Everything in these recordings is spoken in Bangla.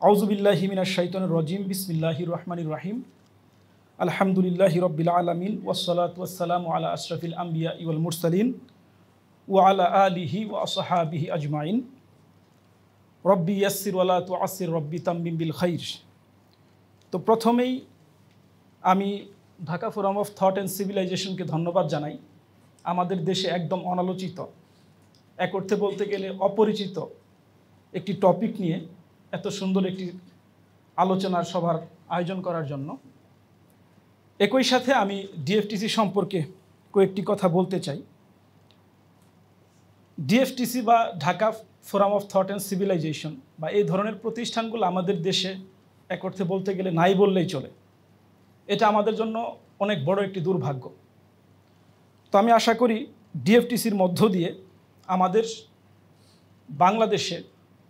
আউযুবিল্লাহি মিনাশ শাইতানির রাজিম বিসমিল্লাহির রহমানির রহিম আলহামদুলিল্লাহি রাব্বিল আলামিন ওয়াসসালাতু ওয়াসসালামু আলা আশরাফিল আমবিয়া ওয়াল মুরসালিন ওয়া আলা আলিহি ওয়া আসহাবিহি আজমাইন রব্বি ইয়াসসির ওয়া লা তুআসসির রব্বি তাম্মিম বিল খাইর। তো প্রথমেই আমি Dhaka forum of thought and সিভিলাইজেশনকে ধন্যবাদ জানাই। আমাদের দেশে একদম অনালোচিত, এক অর্থে বলতে গেলে অপরিচিত একটি টপিক নিয়ে এত সুন্দর একটি আলোচনার সভার আয়োজন করার জন্য। একই সাথে আমি ডিএফটিসি সম্পর্কে কয়েকটি কথা বলতে চাই। ডিএফটিসি বা Dhaka forum of thought and civilization বা এই ধরনের প্রতিষ্ঠানগুলো আমাদের দেশে এক অর্থে বলতে গেলে নাই বললেই চলে। এটা আমাদের জন্য অনেক বড় একটি দুর্ভাগ্য। তো আমি আশা করি ডিএফটিসির মধ্য দিয়ে আমাদের বাংলাদেশে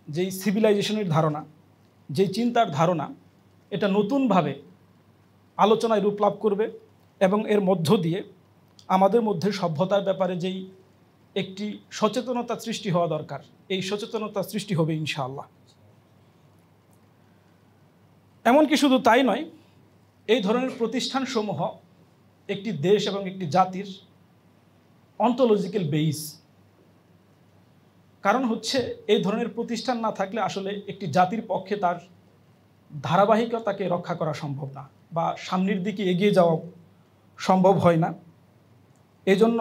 যেই সিভিলাইজেশনের ধারণা, যেই চিন্তার ধারণা, এটা নতুনভাবে আলোচনায় রূপ লাভ করবে এবং এর মধ্য দিয়ে আমাদের মধ্যে সভ্যতার ব্যাপারে যেই একটি সচেতনতা সৃষ্টি হওয়া দরকার, এই সচেতনতা সৃষ্টি হবে ইনশাআল্লাহ। এমনকি শুধু তাই নয়, এই ধরনের প্রতিষ্ঠানসমূহ একটি দেশ এবং একটি জাতির অন্টোলজিক্যাল বেইস। কারণ হচ্ছে এই ধরনের প্রতিষ্ঠান না থাকলে আসলে একটি জাতির পক্ষে তার ধারাবাহিকতাকে রক্ষা করা সম্ভব না বা সামনের দিকে এগিয়ে যাওয়া সম্ভব হয় না। এজন্য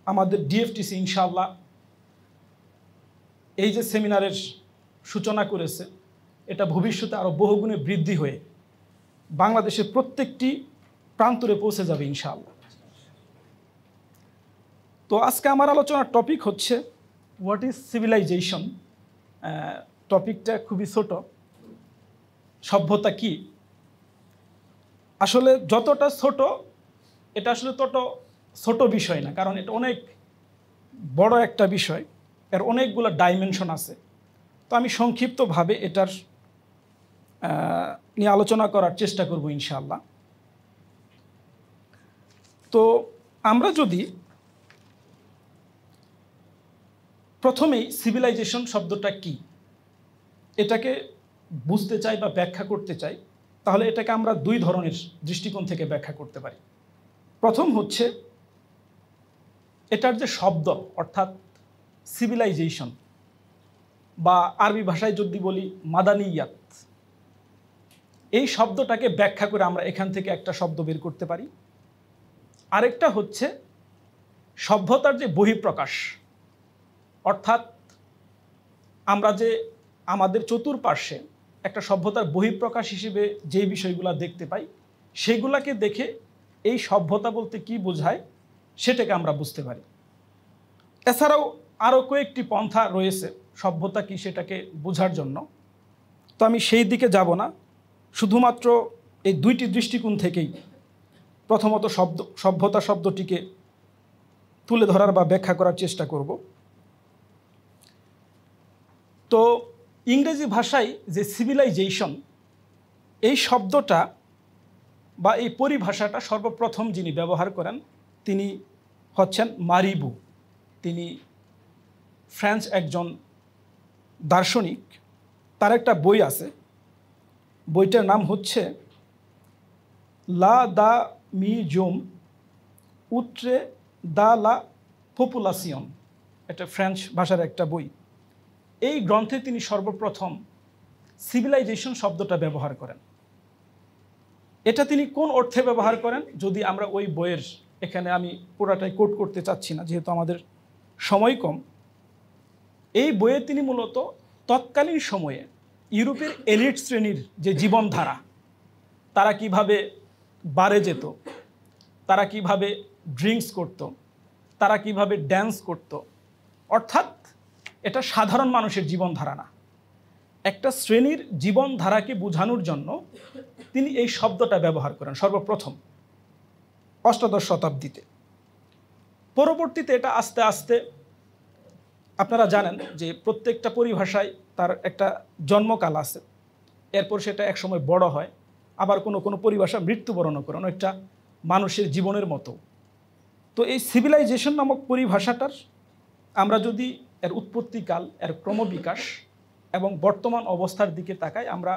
আমাদের ডিএফটিসি ইনশাআল্লাহ এই যে সেমিনারের সূচনা করেছে, এটা ভবিষ্যতে আরও বহুগুণে বৃদ্ধি হয়ে বাংলাদেশের প্রত্যেকটি প্রান্তরে পৌঁছে যাবে ইনশাআল্লাহ। তো আজকে আমার আলোচনার টপিক হচ্ছে হোয়াট ইজ সিভিলাইজেশন। টপিকটা খুবই ছোট, সভ্যতা কি। আসলে যতটা ছোট, এটা আসলে তত ছোট বিষয় না, কারণ এটা অনেক বড় একটা বিষয়, এর অনেকগুলো ডাইমেনশন আছে। তো আমি সংক্ষিপ্তভাবে এটার নিয়ে আলোচনা করার চেষ্টা করব ইনশাআল্লাহ। তো আমরা যদি প্রথমেই সিভিলাইজেশন শব্দটা কি এটাকে বুঝতে চাই বা ব্যাখ্যা করতে চাই, তাহলে এটাকে আমরা দুই ধরনের দৃষ্টিকোণ থেকে ব্যাখ্যা করতে পারি। প্রথম হচ্ছে এটার যে শব্দ, অর্থাৎ সিভিলাইজেশন, বা আরবি ভাষায় যদি বলি মাদানিয়াত, এই শব্দটাকে ব্যাখ্যা করে আমরা এখান থেকে একটা শব্দ বের করতে পারি। আরেকটা হচ্ছে সভ্যতার যে বহিঃপ্রকাশ, অর্থাৎ আমরা যে আমাদের চতুর্পার্শ্বে একটা সভ্যতার বহিঃপ্রকাশ হিসেবে যে বিষয়গুলো দেখতে পাই, সেগুলাকে দেখে এই সভ্যতা বলতে কি বোঝায় সেটাকে আমরা বুঝতে পারি। এছাড়াও আরও কয়েকটি পন্থা রয়েছে সভ্যতা কি সেটাকে বোঝার জন্য। তো আমি সেই দিকে যাব না, শুধুমাত্র এই দুইটি দৃষ্টিকোণ থেকেই প্রথমত সভ্যতা শব্দটিকে তুলে ধরার বা ব্যাখ্যা করার চেষ্টা করব। তো ইংরেজি ভাষায় যে সিভিলাইজেশন, এই শব্দটা বা এই পরিভাষাটা সর্বপ্রথম যিনি ব্যবহার করেন তিনি হচ্ছেন মারিবু। তিনি ফ্রেঞ্চ একজন দার্শনিক। তার একটা বই আছে, বইটার নাম হচ্ছে লা দা মি জোম উট্রে দা লা পপুলাসিয়ন। এটা ফ্রেঞ্চ ভাষার একটা বই। এই গ্রন্থে তিনি সর্বপ্রথম সিভিলাইজেশন শব্দটা ব্যবহার করেন। এটা তিনি কোন অর্থে ব্যবহার করেন, যদি আমরা ওই বইয়ের, এখানে আমি পুরাটাই কোট করতে চাচ্ছি না যেহেতু আমাদের সময় কম। এই বইয়ে তিনি মূলত তৎকালীন সময়ে ইউরোপের এলিট শ্রেণীর যে জীবনধারা, তারা কিভাবে বারে যেত, তারা কিভাবে ড্রিঙ্কস করত, তারা কিভাবে ড্যান্স করত, অর্থাৎ এটা সাধারণ মানুষের জীবনধারা না, একটা শ্রেণীর জীবনধারাকে বোঝানোর জন্য তিনি এই শব্দটা ব্যবহার করেন সর্বপ্রথম অষ্টাদশ শতাব্দীতে। পরবর্তীতে এটা আস্তে আস্তে, আপনারা জানেন যে প্রত্যেকটা পরিভাষায় তার একটা জন্মকাল আছে, এরপর সেটা একসময় বড় হয়, আবার কোনো কোনো পরিভাষা মৃত্যুবরণ করে, অনেকটা মানুষের জীবনের মতো। তো এই সিভিলাইজেশন নামক পরিভাষাটার আমরা যদি এর উৎপত্তিকাল, এর ক্রমবিকাশ এবং বর্তমান অবস্থার দিকে তাকাই আমরা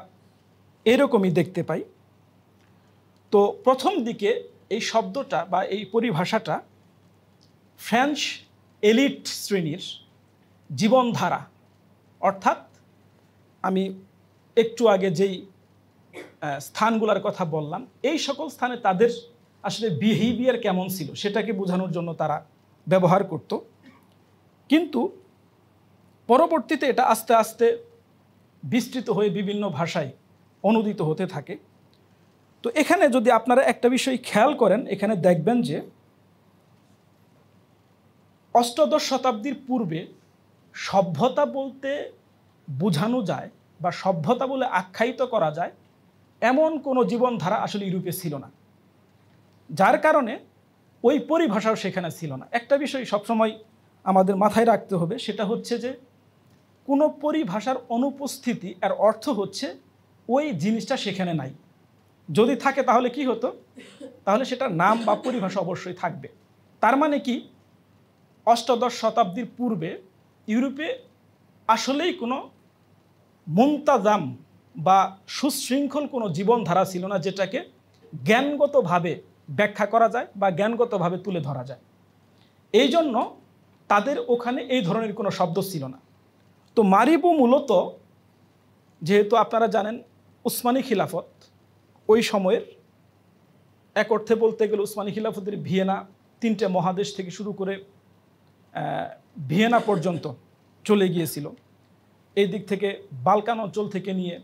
এরকমই দেখতে পাই। তো প্রথম দিকে এই শব্দটা বা এই পরিভাষাটা ফ্রেঞ্চ এলিট শ্রেণীর জীবনধারা, অর্থাৎ আমি একটু আগে যেই স্থানগুলোর কথা বললাম, এই সকল স্থানে তাদের আসলে বিহেভিয়ার কেমন ছিল সেটাকে বোঝানোর জন্য তারা ব্যবহার করত। কিন্তু পরবর্তীতে এটা আস্তে আস্তে বিস্তৃত হয়ে বিভিন্ন ভাষায় অনুদিত হতে থাকে। তো এখানে যদি আপনারা একটা বিষয় খেয়াল করেন, এখানে দেখবেন যে অষ্টাদশ শতাব্দীর পূর্বে সভ্যতা বলতে বোঝানো যায় বা সভ্যতা বলে আখ্যায়িত করা যায় এমন কোনো জীবনধারা আসলে ইউরোপে ছিল না, যার কারণে ওই পরিভাষাও সেখানে ছিল না। একটা বিষয় সবসময় আমাদের মাথায় রাখতে হবে, সেটা হচ্ছে যে কোনো পরিভাষার অনুপস্থিতি এর অর্থ হচ্ছে ওই জিনিসটা সেখানে নাই। যদি থাকে তাহলে কি হতো, তাহলে সেটা নাম বা পরিভাষা অবশ্যই থাকবে। তার মানে কি, অষ্টাদশ শতাব্দীর পূর্বে ইউরোপে আসলেই কোনো মুনতাজাম বা সুশৃঙ্খল কোনো জীবনধারা ছিল না, যেটাকে জ্ঞানগতভাবে ব্যাখ্যা করা যায় বা জ্ঞানগতভাবে তুলে ধরা যায়। এই জন্য তাদের ওখানে এই ধরনের কোনো শব্দ ছিল না। তো মারিবু মূলত, যেহেতু আপনারা জানেন উসমানী খিলাফত ওই সময়ের, এক অর্থে বলতে গেলে উসমানী খিলাফতের ভিয়েনা 3টে মহাদেশ থেকে শুরু করে ভিয়েনা পর্যন্ত চলে গিয়েছিল। এই দিক থেকে বালকান অঞ্চল থেকে নিয়ে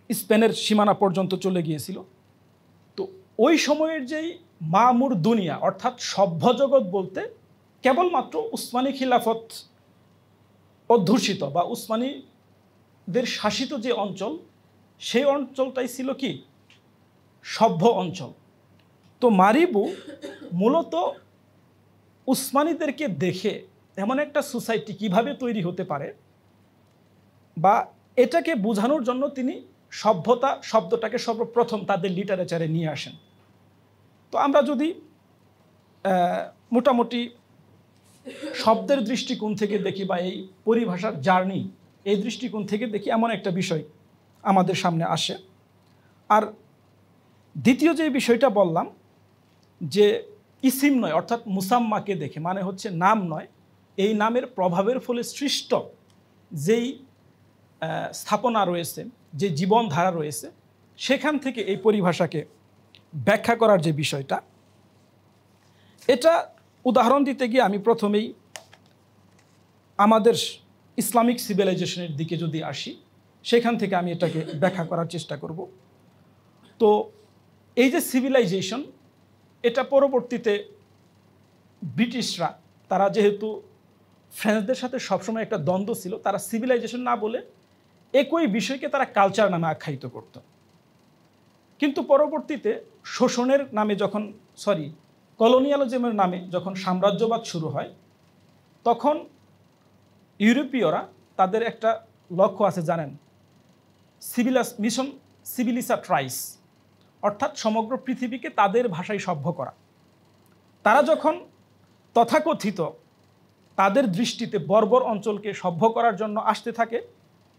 স্পেনের সীমানা পর্যন্ত চলে গিয়েছিল। তো ওই সময়ের যেই মামুর দুনিয়া, অর্থাৎ সভ্য জগৎ বলতে কেবলমাত্র উসমানী খিলাফত অধ্যুষিত বা উসমানীদের শাসিত যে অঞ্চল, সেই অঞ্চলটাই ছিল কি সভ্য অঞ্চল। তো মারিবু মূলত উসমানীদেরকে দেখে এমন একটা সোসাইটি কিভাবে তৈরি হতে পারে বা এটাকে বোঝানোর জন্য তিনি সভ্যতা শব্দটাকে সর্বপ্রথম তাদের লিটারেচারে নিয়ে আসেন। তো আমরা যদি মোটামুটি শব্দের দৃষ্টিকোণ থেকে দেখি বা এই পরিভাষার জার্নি এই দৃষ্টিকোণ থেকে দেখি, এমন একটা বিষয় আমাদের সামনে আসে। আর দ্বিতীয় যে বিষয়টা বললাম যে ইসিম নয়, অর্থাৎ মুসাম্মাকে দেখে, মানে হচ্ছে নাম নয়, এই নামের প্রভাবের ফলে সৃষ্ট যেই স্থাপনা রয়েছে, যে জীবনধারা রয়েছে, সেখান থেকে এই পরিভাষাকে ব্যাখ্যা করার যে বিষয়টা, এটা উদাহরণ দিতে গিয়ে আমি প্রথমেই আমাদের ইসলামিক সিভিলাইজেশনের দিকে যদি আসি, সেখান থেকে আমি এটাকে ব্যাখ্যা করার চেষ্টা করব। তো এই যে সিভিলাইজেশন, এটা পরবর্তীতে ব্রিটিশরা, তারা যেহেতু ফ্রেঞ্চদের সাথে সবসময় একটা দ্বন্দ্ব ছিল, তারা সিভিলাইজেশন না বলে একই বিষয়কে তারা কালচার নামে আখ্যায়িত করত। কিন্তু পরবর্তীতে শোষণের নামে যখন কলোনিয়ালিজমের নামে যখন সাম্রাজ্যবাদ শুরু হয়, তখন ইউরোপীয়রা তাদের একটা লক্ষ্য আছে জানেন, মিশন সিভিলিসা ট্রাইস, অর্থাৎ সমগ্র পৃথিবীকে তাদের ভাষায় সভ্য করা। তারা যখন তথাকথিত তাদের দৃষ্টিতে বর্বর অঞ্চলকে সভ্য করার জন্য আসতে থাকে,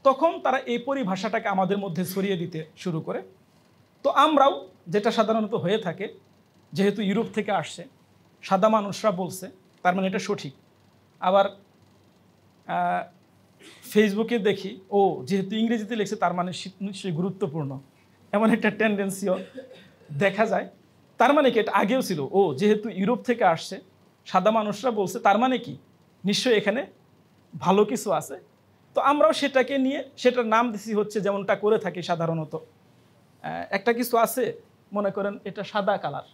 তখন তারা এই পরিভাষাটাকে আমাদের মধ্যে ছড়িয়ে দিতে শুরু করে। তো আমরাও, যেটা সাধারণত হয়ে থাকে, যেহেতু ইউরোপ থেকে আসছে, সাদা মানুষরা বলছে, তার মানে এটা সঠিক। আবার ফেসবুকে দেখি, ও যেহেতু ইংরেজিতে লিখছে তার মানে নিশ্চয়ই গুরুত্বপূর্ণ, এমন একটা টেন্ডেন্সিও দেখা যায়। তার মানে কি, এটা আগেও ছিল, ও যেহেতু ইউরোপ থেকে আসছে, সাদা মানুষরা বলছে, তার মানে কি নিশ্চয়ই এখানে ভালো কিছু আছে। তো আমরাও সেটাকে নিয়ে সেটার নাম দিছি হচ্ছে, যেমনটা করে থাকি সাধারণত, একটা কিছু আছে, মনে করেন এটা সাদা কালার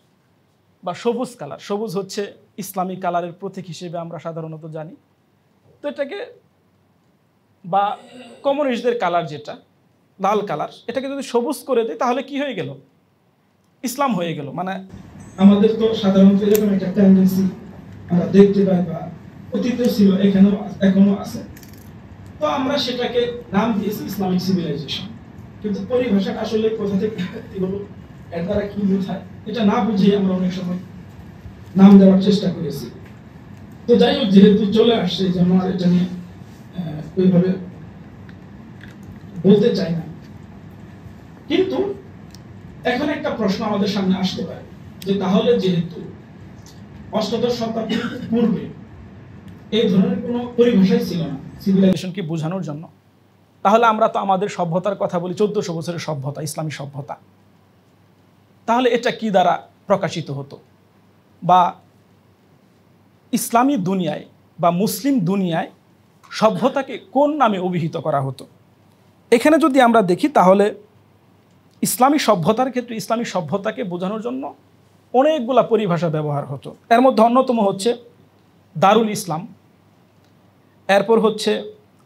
বা সবুজ কালার, সবুজ হচ্ছে ইসলামী কালারের প্রতীক হিসেবে আমরা সাধারণত জানি। তো এটাকে, বা কমিউনিস্টদের কালার যেটা লাল কালার, এটাকে যদি সবুজ করে দেয় তাহলে কি হয়ে গেল, ইসলাম হয়ে গেল। মানে আমাদের তো সাধারণত এরকম একটা টেন্ডেন্সি আমরা দেখতে পাই বা অতীতে ছিল, এখনো আছে। তো আমরা সেটাকে নাম দিয়েছি ইসলামিক সিভিলাইজেশন। কিন্তু পরিভাষাটা আসলে কোথা থেকে হলো, এর দ্বারা কি বোঝায়, এটা না বুঝিয়ে আমরা অনেক সময় নাম দেওয়ার চেষ্টা করেছি। তো যাই হোক, যেহেতু চলে আসছে, যেন আর এটা নিয়ে ওইভাবে বলতে চাই না। কিন্তু এখন একটা প্রশ্ন আমাদের সামনে আসতে পারে যে তাহলে যেহেতু অষ্টাদশ শতাব্দীর পূর্বে এই ধরনের কোনো পরিভাষাই ছিল না সিভিলাইজেশনকে বোঝানোর জন্য, তাহলে আমরা তো আমাদের সভ্যতার কথা বলি 1400 বছরের সভ্যতা, ইসলামী সভ্যতা। তাহলে এটা কি দ্বারা প্রকাশিত হতো, বা ইসলামী দুনিয়ায় বা মুসলিম দুনিয়ায় সভ্যতাকে কোন নামে অভিহিত করা হতো? এখানে যদি আমরা দেখি তাহলে ইসলামী সভ্যতার ক্ষেত্রে ইসলামী সভ্যতাকে বোঝানোর জন্য অনেকগুলা পরিভাষা ব্যবহার হতো। এর মধ্যে অন্যতম হচ্ছে দারুল ইসলাম, এরপর হচ্ছে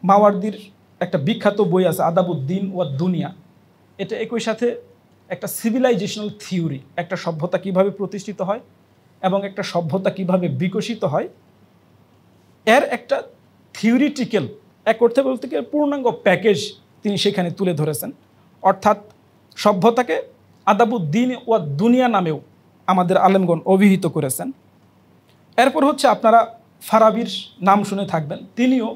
মাওয়ার্দির একটা বিখ্যাত বই আছে আদাবুদ্দিন ওয়া দুনিয়া, এটা একই সাথে একটা সিভিলাইজেশনাল থিওরি, একটা সভ্যতা কিভাবে প্রতিষ্ঠিত হয় এবং একটা সভ্যতা কিভাবে বিকশিত হয় এর একটা থিওরিটিক্যাল, এক অর্থে বলতে গেলে পূর্ণাঙ্গ প্যাকেজ তিনি সেখানে তুলে ধরেছেন। অর্থাৎ সভ্যতাকে আদাবুদ্দিন ওয়া দুনিয়া নামেও আমাদের আলেমগণ অভিহিত করেছেন। এরপর হচ্ছে আপনারা ফারাবির নাম শুনে থাকবেন, তিনিও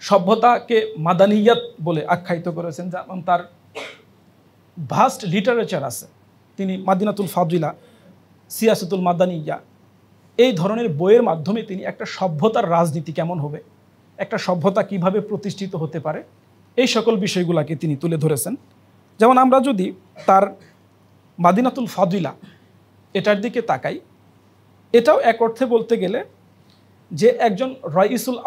সভ্যতাকে মাদানিয়াত বলে আখ্যায়িত করেছেন, যেমন তার ভাস্ট লিটারেচার আছে। তিনি মাদিনাতুল ফাদিলা, সিয়াসতুল মাদানিয়া, এই ধরনের বইয়ের মাধ্যমে তিনি একটা সভ্যতার রাজনীতি কেমন হবে, একটা সভ্যতা কিভাবে প্রতিষ্ঠিত হতে পারে, এই সকল বিষয়গুলোকে তিনি তুলে ধরেছেন। যেমন আমরা যদি তার মাদিনাতুল ফাদিলা এটার দিকে তাকাই, এটাও এক অর্থে বলতে গেলে যে একজন রইসুল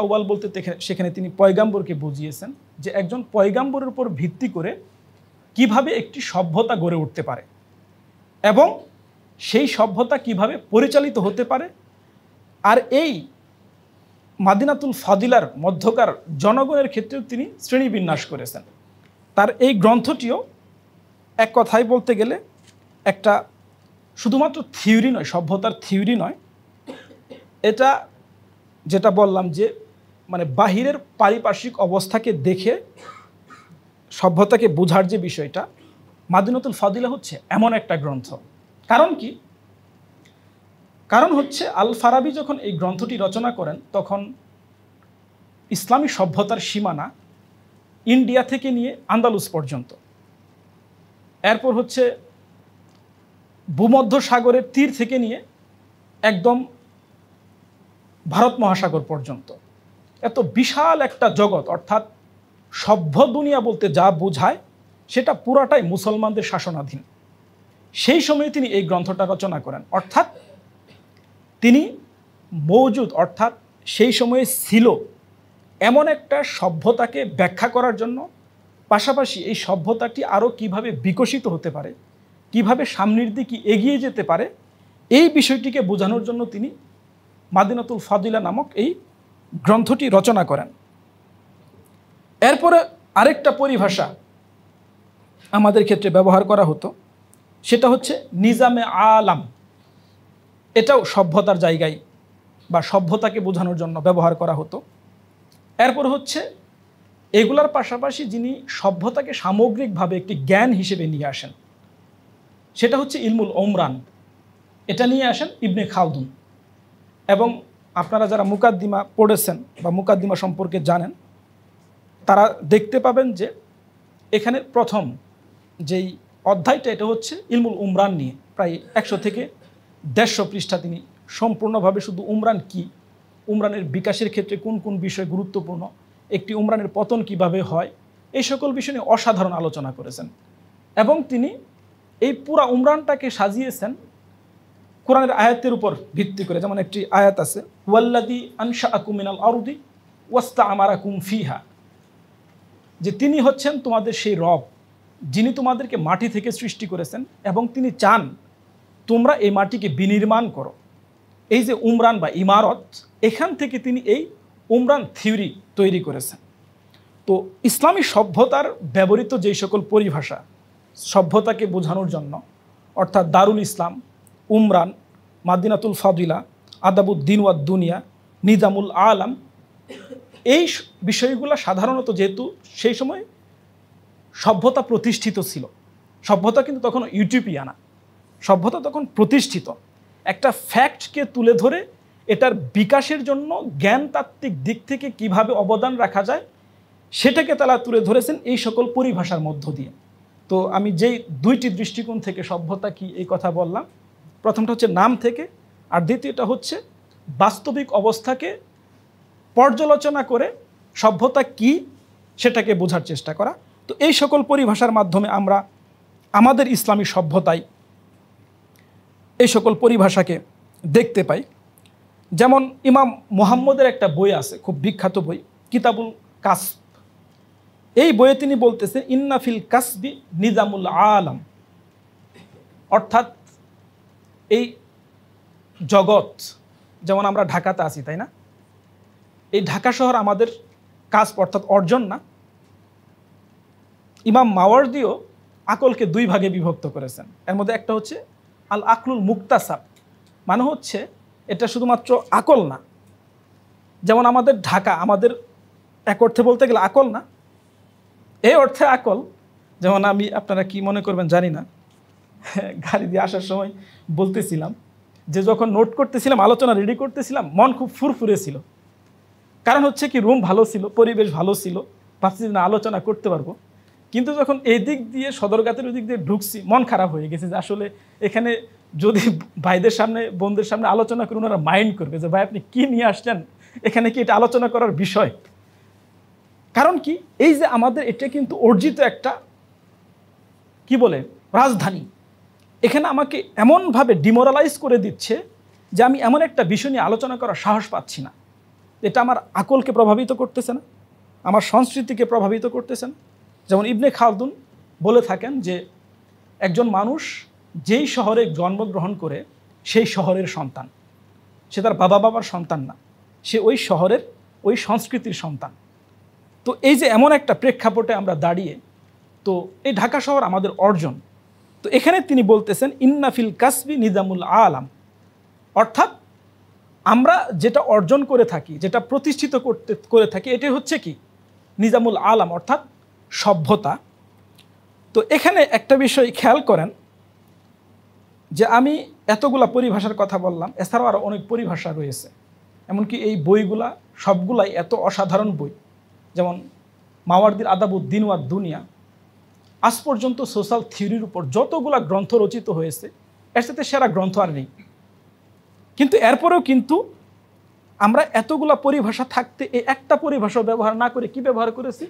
আউয়াল বলতে সেখানে তিনি পয়গাম্বরকে বুঝিয়েছেন যে একজন পয়গাম্বরের উপর ভিত্তি করে কিভাবে একটি সভ্যতা গড়ে উঠতে পারে এবং সেই সভ্যতা কিভাবে পরিচালিত হতে পারে। আর এই মাদিনাতুল ফাদিলার মধ্যকার জনগণের ক্ষেত্রেও তিনি শ্রেণীবিন্যাস করেছেন। তার এই গ্রন্থটিও এক কথায় বলতে গেলে একটা শুধুমাত্র থিওরি নয়, সভ্যতার থিওরি নয়, এটা যেটা বললাম যে মানে বাহিরের পারিপার্শ্বিক অবস্থাকে দেখে সভ্যতাকে বোঝার যে বিষয়টা, মাদিনাতুল ফাদিলা হচ্ছে এমন একটা গ্রন্থ। কারণ কি? কারণ হচ্ছে আল ফারাবি যখন এই গ্রন্থটি রচনা করেন তখন ইসলামী সভ্যতার সীমানা ইন্ডিয়া থেকে নিয়ে আন্দালুস পর্যন্ত, এরপর হচ্ছে ভূমধ্য সাগরের তীর থেকে নিয়ে একদম ভারত মহাসাগর পর্যন্ত, এত বিশাল একটা জগৎ, অর্থাৎ সভ্য দুনিয়া বলতে যা বোঝায় সেটা পুরাটাই মুসলমানদের শাসনাধীন। সেই সময়ে তিনি এই গ্রন্থটা রচনা করেন। অর্থাৎ তিনি মৌজুদ, অর্থাৎ সেই সময়ে ছিল এমন একটা সভ্যতাকে ব্যাখ্যা করার জন্য, পাশাপাশি এই সভ্যতাটি আরও কিভাবে বিকশিত হতে পারে, কিভাবে সামনের দিকে এগিয়ে যেতে পারে, এই বিষয়টিকে বোঝানোর জন্য তিনি মাদিনাতুল ফাদিলা নামক এই গ্রন্থটি রচনা করেন। এরপরে আরেকটা পরিভাষা আমাদের ক্ষেত্রে ব্যবহার করা হতো, সেটা হচ্ছে নিজামে আলাম। এটাও সভ্যতার জায়গায় বা সভ্যতাকে বোঝানোর জন্য ব্যবহার করা হতো। এরপর হচ্ছে এগুলার পাশাপাশি যিনি সভ্যতাকে সামগ্রিকভাবে একটি জ্ঞান হিসেবে নিয়ে আসেন, সেটা হচ্ছে ইলমুল ওমরান। এটা নিয়ে আসেন ইবনে খালদুন। এবং আপনারা যারা মুকাদ্দিমা পড়েছেন বা মুকাদ্দিমা সম্পর্কে জানেন, তারা দেখতে পাবেন যে এখানে প্রথম যেই অধ্যায়টা, এটা হচ্ছে ইলমুল উমরান নিয়ে। প্রায় 100 থেকে 150 পৃষ্ঠা তিনি সম্পূর্ণভাবে শুধু উমরান কি, উমরানের বিকাশের ক্ষেত্রে কোন কোন বিষয় গুরুত্বপূর্ণ, একটি উমরানের পতন কিভাবে হয়, এই সকল বিষয় নিয়ে অসাধারণ আলোচনা করেছেন। এবং তিনি এই পুরা উমরানটাকে সাজিয়েছেন কোরআনের আয়াতের উপর ভিত্তি করে। যেমন একটি আয়াত আছে, ওয়াল্লাযী আনশাআকুম মিনাল আরদি ওয়াস্তা'মারাকুম ফিহা, যে তিনি হচ্ছেন তোমাদের সেই রব যিনি তোমাদেরকে মাটি থেকে সৃষ্টি করেছেন এবং তিনি চান তোমরা এই মাটিকে বিনির্মাণ করো। এই যে উমরান বা ইমারত, এখান থেকে তিনি এই উমরান থিওরি তৈরি করেছেন। তো ইসলামী সভ্যতার ব্যবহৃত যেই সকল পরিভাষা সভ্যতাকে বোঝানোর জন্য, অর্থাৎ দারুল ইসলাম, উমরান, মাদিনাতুল ফাদিলা, আদাবুদ্দিন ওয়াদ দুনিয়া, নিজামুল আলাম, এই বিষয়গুলো সাধারণত যেহেতু সেই সময় সভ্যতা প্রতিষ্ঠিত ছিল, সভ্যতা কিন্তু তখন ইউটোপিয়ানা, সভ্যতা তখন প্রতিষ্ঠিত, একটা ফ্যাক্টকে তুলে ধরে এটার বিকাশের জন্য জ্ঞানতাত্ত্বিক দিক থেকে কিভাবে অবদান রাখা যায়, সেটাকে তারা তুলে ধরেছেন এই সকল পরিভাষার মধ্য দিয়ে। তো আমি যেই দুইটি দৃষ্টিকোণ থেকে সভ্যতা কি এই কথা বললাম, প্রথমটা হচ্ছে নাম থেকে, আর দ্বিতীয়টা হচ্ছে বাস্তবিক অবস্থাকে পর্যালোচনা করে সভ্যতা কি সেটাকে বোঝার চেষ্টা করা। তো এই সকল পরিভাষার মাধ্যমে আমরা আমাদের ইসলামী সভ্যতায় এই সকল পরিভাষাকে দেখতে পাই। যেমন ইমাম মুহাম্মদের একটা বই আছে, খুব বিখ্যাত বই, কিতাবুল কাসব। এই বইয়ে তিনি বলতেছেন ইন্নাফিল কাসবি নিজামুল আলম, অর্থাৎ এই জগৎ, যেমন আমরা ঢাকাতে আছি তাই না, এই ঢাকা শহর আমাদের কাসব অর্থাৎ অর্জন না। ইমাম মাওয়ারদিও আকলকে দুই ভাগে বিভক্ত করেছেন। এর মধ্যে একটা হচ্ছে আল আকলুল মুক্তাসাব, মানে হচ্ছে এটা শুধুমাত্র আকল না। যেমন আমাদের ঢাকা, আমাদের এক অর্থে বলতে গেলে আকল না, এই অর্থে আকল। যেমন আমি, আপনারা কি মনে করবেন জানি না, গাড়ি দিয়ে আসার সময় বলতেছিলাম যে যখন নোট করতেছিলাম, আলোচনা রেডি করতেছিলাম, মন খুব ফুরফুরে ছিল। কারণ হচ্ছে কি, রুম ভালো ছিল, পরিবেশ ভালো ছিল, ভাবছি না আলোচনা করতে পারবো। কিন্তু যখন এই দিক দিয়ে সদরঘাটের ওই দিক দিয়ে ঢুকছি, মন খারাপ হয়ে গেছে যে আসলে এখানে যদি ভাইদের সামনে, বোনদের সামনে আলোচনা করে ওনারা মাইন্ড করবে যে ভাই আপনি কি নিয়ে আসছেন, এখানে কি এটা আলোচনা করার বিষয়? কারণ কি, এই যে আমাদের এটা কিন্তু অর্জিত একটা কি বলে রাজধানী, এখানে আমাকে এমনভাবে ডিমোরালাইজ করে দিচ্ছে যে আমি এমন একটা বিষয় নিয়ে আলোচনা করার সাহস পাচ্ছি না। এটা আমার আকলকে প্রভাবিত করতেছে না, আমার সংস্কৃতিকে প্রভাবিত করতেছে না। যেমন ইবনে খালদুন বলে থাকেন যে একজন মানুষ যেই শহরে জন্মগ্রহণ করে সেই শহরের সন্তান, সে তার বাবার সন্তান না, সে ওই শহরের ওই সংস্কৃতির সন্তান। তো এই যে এমন একটা প্রেক্ষাপটে আমরা দাঁড়িয়ে, তো এই ঢাকা শহর আমাদের অর্জন। তো এখানে তিনি বলতেছেন ইন্নাফিল কাসবি নিজামুল আলাম, অর্থাৎ আমরা যেটা অর্জন করে থাকি, যেটা প্রতিষ্ঠিত করে থাকি, এটাই হচ্ছে কি নিজামুল আলাম, অর্থাৎ সভ্যতা। তো এখানে একটা বিষয় খেয়াল করেন যে আমি এতগুলা পরিভাষার কথা বললাম, এছাড়াও আরও অনেক পরিভাষা রয়েছে। এমনকি এই বইগুলা সবগুলাই এত অসাধারণ বই। যেমন মাওয়ারদির আদাবুদ্দিন ওয়াদ দুনিয়া, আজ পর্যন্ত সোশ্যাল থিওরির উপর যতগুলা গ্রন্থ রচিত হয়েছে, এর সাথে সেরা গ্রন্থ আর নেই। কিন্তু এরপরেও কিন্তু আমরা এতগুলা পরিভাষা থাকতে এই একটা পরিভাষা ব্যবহার না করে কি ব্যবহার করেছি,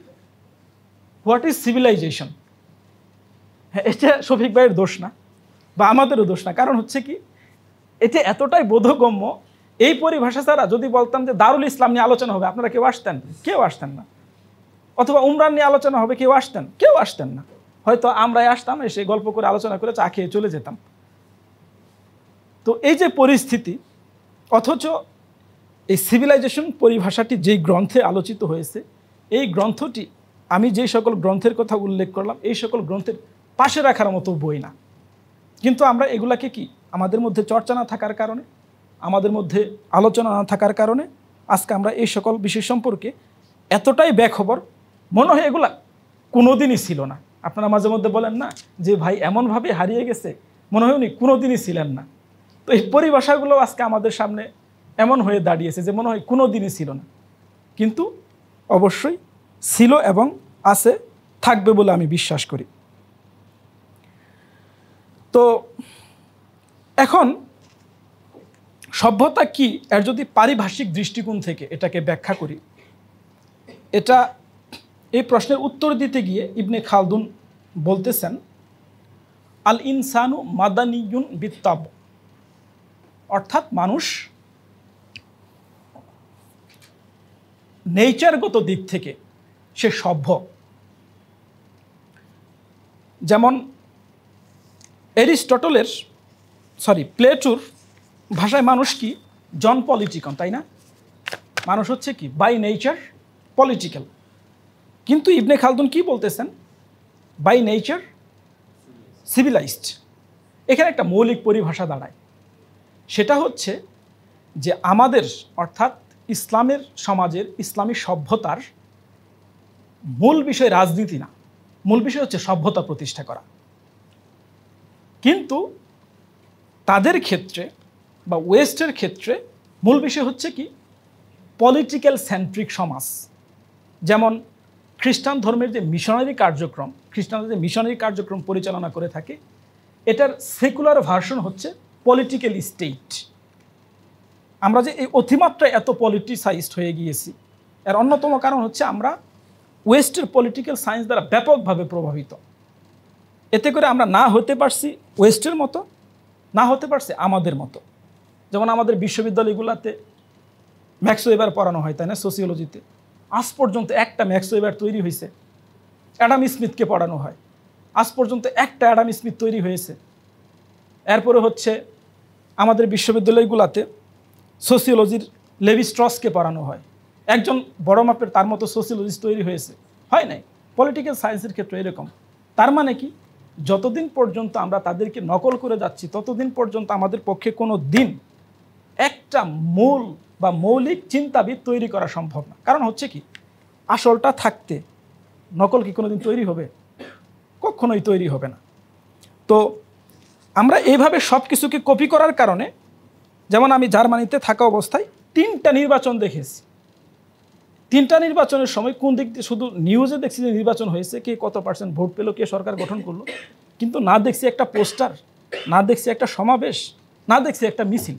হোয়াট ইজ সিভিলাইজেশন। হ্যাঁ, এটা শফিক ভাইয়ের দোষ না বা আমাদেরও দোষ না। কারণ হচ্ছে কি, এটা এতটাই বোধগম্য, এই পরিভাষা ছাড়া যদি বলতাম যে দারুল ইসলাম নিয়ে আলোচনা হবে, আপনারা কেউ আসতেন? কেউ আসতেন না। অথবা উমরান নিয়ে আলোচনা হবে, কেউ আসতেন? কেউ আসতেন না। হয়তো আমরাই আসতাম, এসে গল্প করে আলোচনা করে চা খেয়ে চলে যেতাম। তো এই যে পরিস্থিতি, অথচ এই সিভিলাইজেশন পরিভাষাটি যেই গ্রন্থে আলোচিত হয়েছে, এই গ্রন্থটি আমি যেই সকল গ্রন্থের কথা উল্লেখ করলাম, এই সকল গ্রন্থের পাশে রাখার মতো বই না। কিন্তু আমরা এগুলাকে কি, আমাদের মধ্যে চর্চা না থাকার কারণে, আমাদের মধ্যে আলোচনা না থাকার কারণে আজকে আমরা এই সকল বিষয় সম্পর্কে এতটাই বেখবর, মনে হয় এগুলা কোনোদিনই ছিল না। আপনারা মাঝে মধ্যে বলেন না যে ভাই এমনভাবে হারিয়ে গেছে, মনে হয় উনি কোনোদিনই ছিলেন না। তো এই পরিভাষাগুলো আজকে আমাদের সামনে এমন হয়ে দাঁড়িয়েছে যে মনে হয় কোনোদিনই ছিল না, কিন্তু অবশ্যই ছিল এবং আছে, থাকবে বলে আমি বিশ্বাস করি। তো এখন সভ্যতা কি, এর যদি পারিভাষিক দৃষ্টিকোণ থেকে এটাকে ব্যাখ্যা করি, এটা এই প্রশ্নের উত্তর দিতে গিয়ে ইবনে খালদুন বলতেছেন আল ইনসানু মাদানিয়ুন বিত্তাব, অর্থাৎ মানুষ নেচারগত দিক থেকে সে সভ্য। যেমন প্লেটোর ভাষায় মানুষ কি, জন পলিটিকন, তাই না? মানুষ হচ্ছে কি বাই নেচার পলিটিক্যাল। কিন্তু ইবনে খালদুন কি বলতেছেন, বাই নেচার সিভিলাইজড। এখানে একটা মৌলিক পরিভাষা দাঁড়ায়, সেটা হচ্ছে যে আমাদের অর্থাৎ ইসলামের সমাজের, ইসলামী সভ্যতার মূল বিষয় রাজনীতি না, মূল বিষয় হচ্ছে সভ্যতা প্রতিষ্ঠা করা। কিন্তু তাদের ক্ষেত্রে বা ওয়েস্টের ক্ষেত্রে মূল বিষয় হচ্ছে কি পলিটিক্যাল সেন্ট্রিক সমাজ। যেমন খ্রিস্টান ধর্মের যে মিশনারি কার্যক্রম পরিচালনা করে থাকে, এটার সেকুলার ভার্সন হচ্ছে পলিটিক্যাল স্টেট। আমরা যে এই অতিমাত্রায় এত পলিটিসাইজড হয়ে গিয়েছি, এর অন্যতম কারণ হচ্ছে আমরা ওয়েস্টের পলিটিক্যাল সায়েন্স দ্বারা ব্যাপকভাবে প্রভাবিত। এতে করে আমরা না হতে পারছি ওয়েস্টের মতো, না হতে পারছি আমাদের মতো। যেমন আমাদের বিশ্ববিদ্যালয়গুলোতে ম্যাক্স ওয়েবার পড়ানো হয়, তাই না? সোসিওলজিতে আজ পর্যন্ত একটা ম্যাক্স ওয়েবার তৈরি হয়েছে। অ্যাডাম স্মিথকে পড়ানো হয়, আজ পর্যন্ত একটা অ্যাডাম স্মিথ তৈরি হয়েছে। এরপরে হচ্ছে আমাদের বিশ্ববিদ্যালয়গুলোতে সোসিওলজির লেভি স্ট্রসকে পড়ানো হয়, একজন বড় মাপের তার মতো সোসিওলজিস্ট তৈরি হয়েছে, হয় নাই? পলিটিক্যাল সায়েন্সের ক্ষেত্রে এরকম। তার মানে কি, যতদিন পর্যন্ত আমরা তাদেরকে নকল করে যাচ্ছি ততদিন পর্যন্ত আমাদের পক্ষে কোনো দিন একটা মূল বা মৌলিক চিন্তাবিদ তৈরি করা সম্ভব না। কারণ হচ্ছে কি, আসলটা থাকতে নকল কি কোনোদিন তৈরি হবে? কখনোই তৈরি হবে না। তো আমরা এইভাবে সব কিছুকে কপি করার কারণে, যেমন আমি জার্মানিতে থাকা অবস্থায় 3টা নির্বাচন দেখেছি। 3টা নির্বাচনের সময় কোন দিক দিয়ে শুধু নিউজে দেখছি যে নির্বাচন হয়েছে, কে কত পার্সেন্ট ভোট পেলো, কে সরকার গঠন করলো, কিন্তু না দেখছি একটা পোস্টার, না দেখছি একটা সমাবেশ, না দেখছি একটা মিছিল।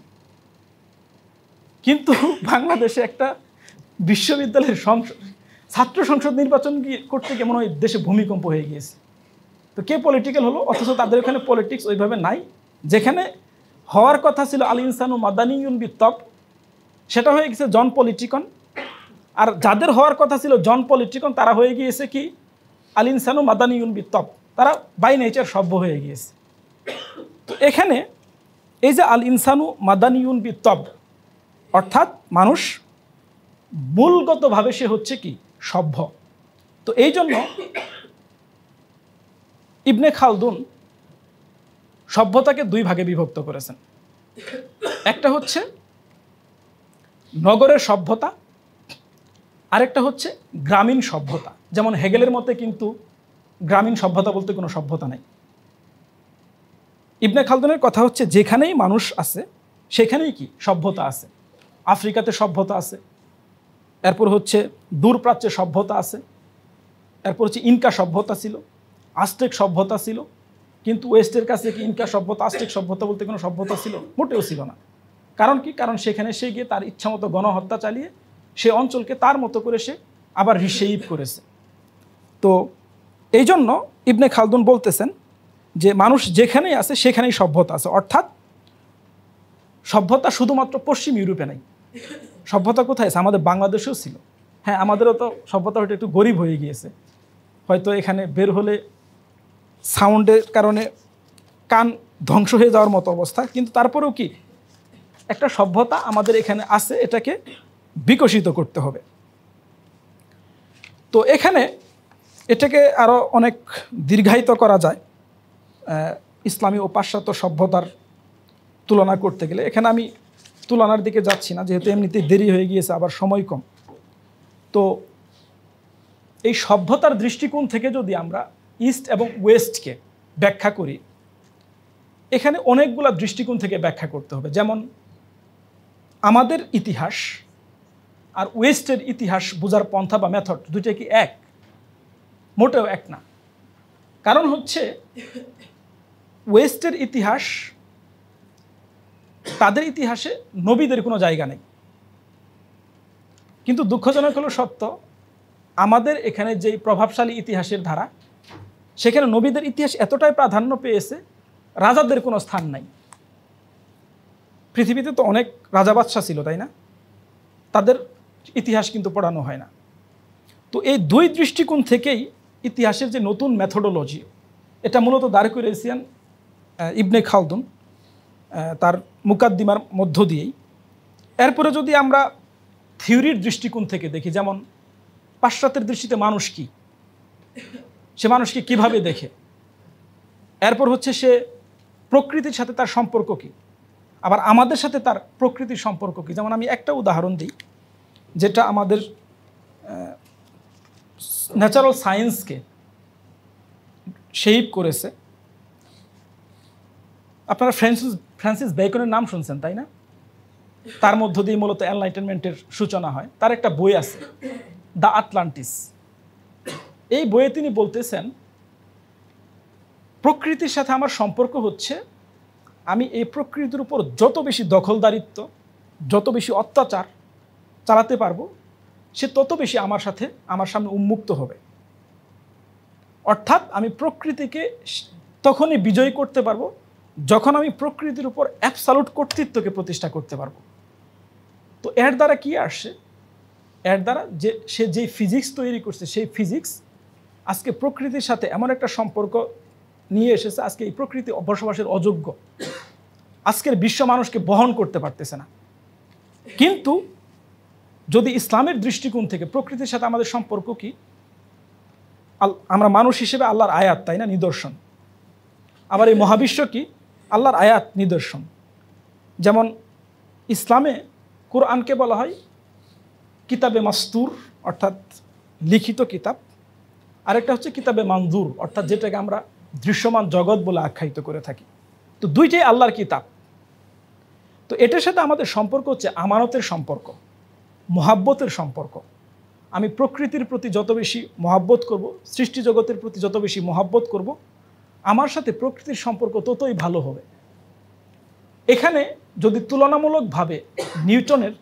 কিন্তু বাংলাদেশে একটা বিশ্ববিদ্যালয়ের ছাত্র সংসদ নির্বাচন করতে গিয়ে মনে হয় দেশে ভূমিকম্প হয়ে গিয়েছে। তো কে পলিটিক্যাল হলো, অথচ তাদের ওখানে পলিটিক্স ওইভাবে নাই। যেখানে হওয়ার কথা ছিল আল ইনসানু মাদানিয়ুন বিত্তব, সেটা হয়ে গেছে জন পলিটিকন। আর যাদের হওয়ার কথা ছিল জন পলিটিকন, তারা হয়ে গিয়েছে কি আল ইনসানু মাদানিয়ুন বিত্তব, তারা বাই নেচার সভ্য হয়ে গিয়েছে। তো এখানে এই যে আল ইনসানু মাদানিয়ুন বিত্তব, অর্থাৎ মানুষ মূলগতভাবে সে হচ্ছে কি সভ্য। তো এই জন্য ইবনে খালদুন সভ্যতাকে 2 ভাগে বিভক্ত করেছেন। একটা হচ্ছে নগরের সভ্যতা, আরেকটা হচ্ছে গ্রামীণ সভ্যতা। যেমন হেগেলের মতে কিন্তু গ্রামীণ সভ্যতা বলতে কোনো সভ্যতা নাই। ইবনে খালদুনের কথা হচ্ছে যেখানেই মানুষ আছে সেখানেই কি সভ্যতা আছে। আফ্রিকাতে সভ্যতা আছে, এরপর হচ্ছে দূরপ্রাচ্যে সভ্যতা আছে, এরপর হচ্ছে ইনকা সভ্যতা ছিল, আজটেক সভ্যতা ছিল। কিন্তু ওয়েস্টের কাছে কি ইনকা সভ্যতা, আজটেক সভ্যতা বলতে কোনো সভ্যতা ছিল? মোটেও ছিল না। কারণ কি? কারণ সেখানে সে গিয়ে তার ইচ্ছামতো গণহত্যা চালিয়ে সে অঞ্চলকে তার মতো করে সে আবার রিশেইপ করেছে। তো এই জন্য ইবনে খালদুন বলতেছেন যে মানুষ যেখানেই আছে সেখানেই সভ্যতা আছে। অর্থাৎ সভ্যতা শুধুমাত্র পশ্চিম ইউরোপে নাই, সভ্যতা কোথায় আছে? আমাদের বাংলাদেশেও ছিল। হ্যাঁ, আমাদেরও তো সভ্যতা হয়তো একটু গরিব হয়ে গিয়েছে, হয়তো এখানে বের হলে সাউন্ডের কারণে কান ধ্বংস হয়ে যাওয়ার মতো অবস্থা, কিন্তু তারপরেও কি একটা সভ্যতা আমাদের এখানে আছে, এটাকে বিকশিত করতে হবে। তো এখানে এটাকে আরও অনেক দীর্ঘায়িত করা যায় ইসলামী ও পাশ্চাত্য সভ্যতার তুলনা করতে গেলে। এখানে আমি তুলনার দিকে যাচ্ছি না, যেহেতু এমনিতেই দেরি হয়ে গিয়েছে, আবার সময় কম। তো এই সভ্যতার দৃষ্টিকোণ থেকে যদি আমরা ইস্ট এবং ওয়েস্টকে ব্যাখ্যা করি, এখানে অনেকগুলা দৃষ্টিকোণ থেকে ব্যাখ্যা করতে হবে। যেমন আমাদের ইতিহাস আর ওয়েস্টের ইতিহাস বোঝার পন্থা বা মেথড দুইটা কি এক? মোটেও এক না। কারণ হচ্ছে ওয়েস্টের ইতিহাস, তাদের ইতিহাসে নবীদের কোনো জায়গা নেই। কিন্তু দুঃখজনক হলো সত্য, আমাদের এখানে যেই প্রভাবশালী ইতিহাসের ধারা, সেখানে নবীদের ইতিহাস এতটাই প্রাধান্য পেয়েছে, রাজাদের কোনো স্থান নাই। পৃথিবীতে তো অনেক রাজা বাদশা ছিল, তাই না? তাদের ইতিহাস কিন্তু পড়ানো হয় না। তো এই 2 দৃষ্টিকোণ থেকেই ইতিহাসের যে নতুন মেথোডোলজি, এটা মূলত দাঁড় করেছেন ইবনে খালদুন তার মুকাদ্দিমার মধ্য দিয়েই। এরপরে যদি আমরা থিওরির দৃষ্টিকোণ থেকে দেখি, যেমন পাশ্চাত্যের দৃষ্টিতে মানুষ কি, সে মানুষকে কিভাবে দেখে, এরপর হচ্ছে সে প্রকৃতির সাথে তার সম্পর্ক কি, আবার আমাদের সাথে তার প্রকৃতির সম্পর্ক কি। যেমন আমি একটা উদাহরণ দিই, যেটা আমাদের ন্যাচারাল সায়েন্সকে শেপ করেছে। আপনারা ফ্রান্সিস বেকনের নাম শুনছেন, তাই না? তার মধ্য দিয়ে মূলত এনলাইটেনমেন্টের সূচনা হয়। তার একটা বই আছে, দ্য আটলান্টিস। এই বইয়ে তিনি বলতেছেন প্রকৃতির সাথে আমার সম্পর্ক হচ্ছে আমি এই প্রকৃতির উপর যত বেশি দখলদারিত্ব, যত বেশি অত্যাচার চালাতে পারবো, সে তত বেশি আমার সামনে উন্মুক্ত হবে। অর্থাৎ আমি প্রকৃতিকে তখনই বিজয়ী করতে পারবো যখন আমি প্রকৃতির উপর অ্যাবসলিউট কর্তৃত্বকে প্রতিষ্ঠা করতে পারবো। তো এর দ্বারা কি আসছে? এর দ্বারা যে সে যেই ফিজিক্স তৈরি করছে, সেই ফিজিক্স আজকে প্রকৃতির সাথে এমন একটা সম্পর্ক নিয়ে এসেছে, আজকে এই প্রকৃতি বসবাসের অযোগ্য, আজকের বিশ্ব মানুষকে বহন করতে পারতেছে না। কিন্তু যদি ইসলামের দৃষ্টিকোণ থেকে প্রকৃতির সাথে আমাদের সম্পর্ক কি? আমরা মানুষ হিসেবে আল্লাহর আয়াত, তাই না, নিদর্শন। আবার এই মহাবিশ্ব কি? আল্লাহর আয়াত, নিদর্শন। যেমন ইসলামে কোরআনকে বলা হয় কিতাবে মাস্তুর, অর্থাৎ লিখিত কিতাব। আরেকটা হচ্ছে কিতাবে মানজুর, অর্থাৎ যেটাকে আমরা দৃশ্যমান জগৎ বলে আখ্যায়িত করে থাকি। তো দুইটাই আল্লাহর কিতাব। তো এটার সাথে আমাদের সম্পর্ক হচ্ছে আমানতের সম্পর্ক, মহাব্বতের সম্পর্ক। আমি প্রকৃতির প্রতি যত বেশি মহাব্বত করব, সৃষ্টি জগতের প্রতি যত বেশি মহাব্বত করব, আমার সাথে প্রকৃতির সম্পর্ক ততই ভালো হবে। এখানে যদি তুলনামূলকভাবে নিউটনের